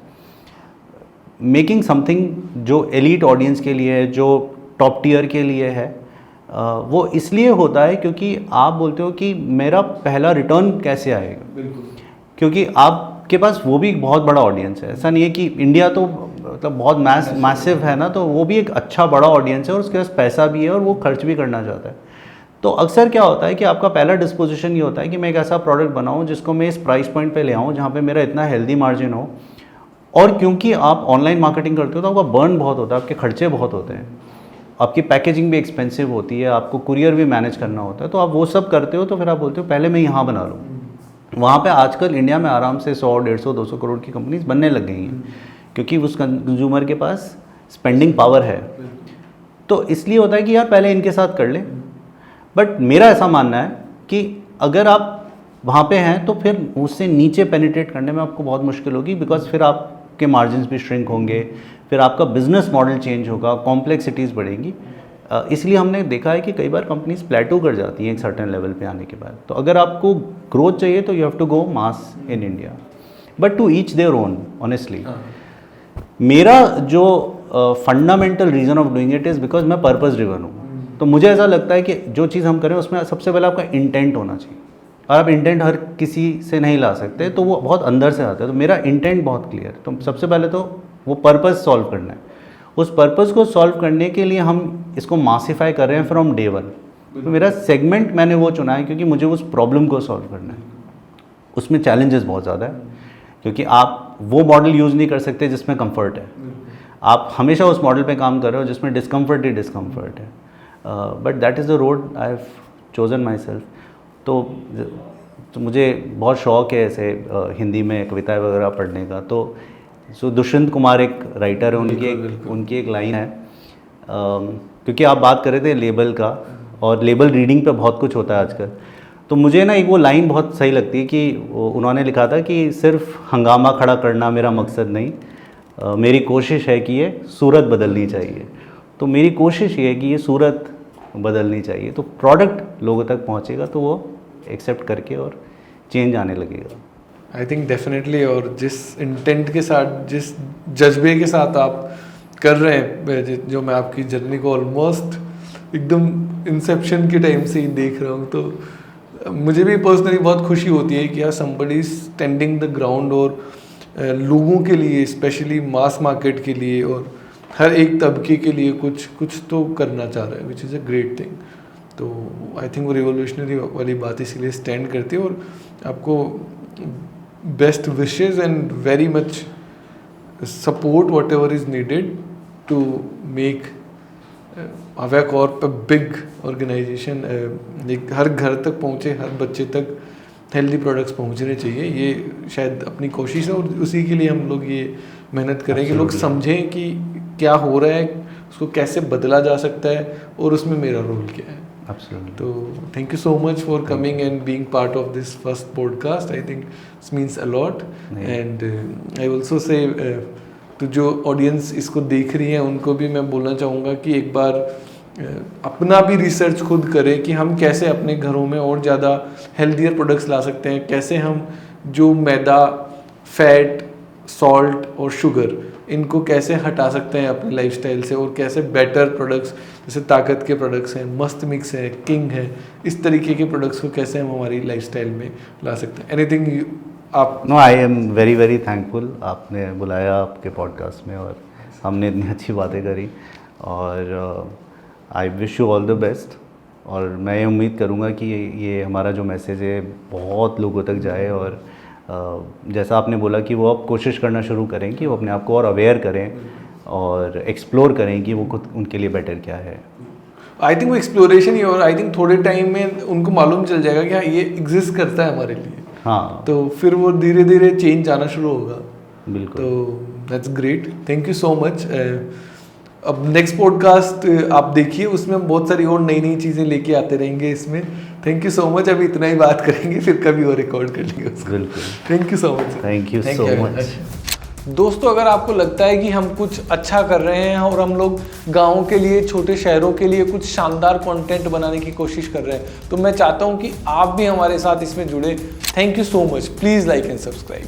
Making something जो एलीट ऑडियंस के लिए है, जो टॉप टियर के लिए है, वो इसलिए होता है क्योंकि आप बोलते हो कि मेरा पहला रिटर्न कैसे आएगा। बिल्कुल। क्योंकि आपके पास वो भी बहुत बड़ा ऑडियंस है। ऐसा नहीं है कि इंडिया तो मतलब बहुत मैसिव है ना, तो वो भी एक अच्छा बड़ा ऑडियंस है और उसके पास पैसा भी है और वो खर्च भी करना चाहता है। तो अक्सर क्या होता है कि आपका पहला डिस्पोजिशन ये होता है कि मैं एक ऐसा प्रोडक्ट बनाऊं जिसको मैं इस प्राइस पॉइंट पे ले आऊं जहाँ पे मेरा इतना हेल्दी मार्जिन हो। और क्योंकि आप ऑनलाइन मार्केटिंग करते हो तो आपका बर्न बहुत होता है, आपके खर्चे बहुत होते हैं, आपकी पैकेजिंग भी एक्सपेंसिव होती है, आपको कुरियर भी मैनेज करना होता है। तो आप वो सब करते हो तो फिर आप बोलते हो पहले मैं यहाँ बना लूँ। वहाँ पे आजकल इंडिया में आराम से 100, 150, 200 करोड़ की कंपनीज बनने लग गई हैं क्योंकि उस कंज्यूमर के पास स्पेंडिंग पावर है। तो इसलिए होता है कि यार पहले इनके साथ कर ले। बट मेरा ऐसा मानना है कि अगर आप वहाँ पे हैं तो फिर उससे नीचे पेनिट्रेट करने में आपको बहुत मुश्किल होगी, बिकॉज फिर आपके मार्जिन्स भी श्रिंक होंगे, फिर आपका बिजनेस मॉडल चेंज होगा, कॉम्प्लेक्सिटीज़ बढ़ेंगी। इसलिए हमने देखा है कि कई बार कंपनीज प्लेटू कर जाती हैं एक सर्टेन लेवल पे आने के बाद। तो अगर आपको ग्रोथ चाहिए तो you have to go mass in India, but to each their own. Honestly मेरा जो fundamental reason of doing it is because मैं पर्पस ड्रिवन हूँ। तो मुझे ऐसा लगता है कि जो चीज़ हम करें उसमें सबसे पहले आपका इंटेंट होना चाहिए, और आप इंटेंट हर किसी से नहीं ला सकते, तो वो बहुत अंदर से आता है। तो मेरा इंटेंट बहुत क्लियर, तो सबसे पहले तो वो पर्पस सॉल्व करना है। उस पर्पस को सॉल्व करने के लिए हम इसको मासिफाई कर रहे हैं फ्रॉम डे वन। तो मेरा सेगमेंट मैंने वो चुना है क्योंकि मुझे उस प्रॉब्लम को सॉल्व करना है। उसमें चैलेंजेस बहुत ज़्यादा है क्योंकि आप वो मॉडल यूज़ नहीं कर सकते जिसमें कंफर्ट है। आप हमेशा उस मॉडल पे काम कर रहे हो जिसमें डिस्कम्फर्ट ही डिस्कम्फर्ट है। But that is the road I have chosen my self. तो मुझे बहुत शौक़ है ऐसे हिंदी में कविताएं वगैरह पढ़ने का। तो दुष्यंत कुमार एक राइटर है, उनकी एक लाइन है, क्योंकि आप बात कर रहे थे लेबल का, और लेबल रीडिंग पे बहुत कुछ होता है आजकल। तो मुझे ना एक वो लाइन बहुत सही लगती है कि उन्होंने लिखा था कि सिर्फ हंगामा खड़ा करना मेरा मकसद नहीं, मेरी कोशिश है कि ये सूरत बदलनी चाहिए। तो मेरी कोशिश ये है कि ये सूरत बदलनी चाहिए, तो प्रोडक्ट लोगों तक पहुंचेगा तो वो एक्सेप्ट करके और चेंज आने लगेगा। I think definitely. और जिस इंटेंट के साथ, जिस जज्बे के साथ आप कर रहे हैं, जो मैं आपकी जर्नी को ऑलमोस्ट एकदम इंसेप्शन के टाइम से ही देख रहा हूँ, तो मुझे भी पर्सनली बहुत खुशी होती है कि यार समबडी स्टैंडिंग द ग्राउंड और लोगों के लिए, स्पेशली मास मार्केट के लिए और हर एक तबके के लिए कुछ तो करना चाह रहा है, which is a great thing. तो आई थिंक वो रिवोल्यूशनरी वाली बात इसीलिए स्टैंड करती है। और आपको best wishes and very much support whatever is needed to make Aviya corp a big organisation. हर घर तक पहुँचे, हर बच्चे तक हेल्दी प्रोडक्ट्स पहुँचने चाहिए, ये शायद अपनी कोशिश है। और उसी के लिए हम लोग ये मेहनत करें कि लोग समझें कि क्या हो रहा है, उसको कैसे बदला जा सकता है और उसमें मेरा रोल क्या है। Absolutely. तो thank you so much for coming and being part of this first podcast. I think this means a lot. And I also say तो जो ऑडियंस इसको देख रही है उनको भी मैं बोलना चाहूँगा कि एक बार अपना भी रिसर्च खुद करें कि हम कैसे अपने घरों में और ज़्यादा हेल्दियर प्रोडक्ट्स ला सकते हैं, कैसे हम जो मैदा, फैट, सॉल्ट और शुगर, इनको कैसे हटा सकते हैं अपनी लाइफस्टाइल से, और कैसे बेटर प्रोडक्ट्स जैसे ताकत के प्रोडक्ट्स हैं, मस्त मिक्स है, किंग है, इस तरीके के प्रोडक्ट्स को कैसे हम हमारी लाइफस्टाइल में ला सकते हैं। एनीथिंग आप? No, I am very very thankful, आपने बुलाया आपके पॉडकास्ट में और हमने इतनी अच्छी बातें करी, और I wish you all the best. और मैं ये उम्मीद करूँगा कि ये हमारा जो मैसेज है बहुत लोगों तक जाए, और जैसा आपने बोला कि वो अब कोशिश करना शुरू करें कि वो अपने आप को और अवेयर करें और एक्सप्लोर करें कि वो खुद उनके लिए बेटर क्या है। आई थिंक वो एक्सप्लोरेशन ही, और आई थिंक थोड़े टाइम में उनको मालूम चल जाएगा कि हाँ ये एग्जिस्ट करता है हमारे लिए। हाँ, तो फिर वो धीरे धीरे चेंज आना शुरू होगा। बिल्कुल। तो that's great, thank you so much. अब नेक्स्ट पॉडकास्ट आप देखिए, उसमें बहुत सारी और नई नई चीज़ें लेके आते रहेंगे इसमें। थैंक यू सो मच, अभी इतना ही बात करेंगे, फिर कभी और रिकॉर्ड कर लेंगे उसको। बिल्कुल, thank you so much. Thank you so much. दोस्तों, अगर आपको लगता है कि हम कुछ अच्छा कर रहे हैं और हम लोग गाँव के लिए, छोटे शहरों के लिए कुछ शानदार कंटेंट बनाने की कोशिश कर रहे हैं, तो मैं चाहता हूँ कि आप भी हमारे साथ इसमें जुड़े। Thank you so much, please like and subscribe.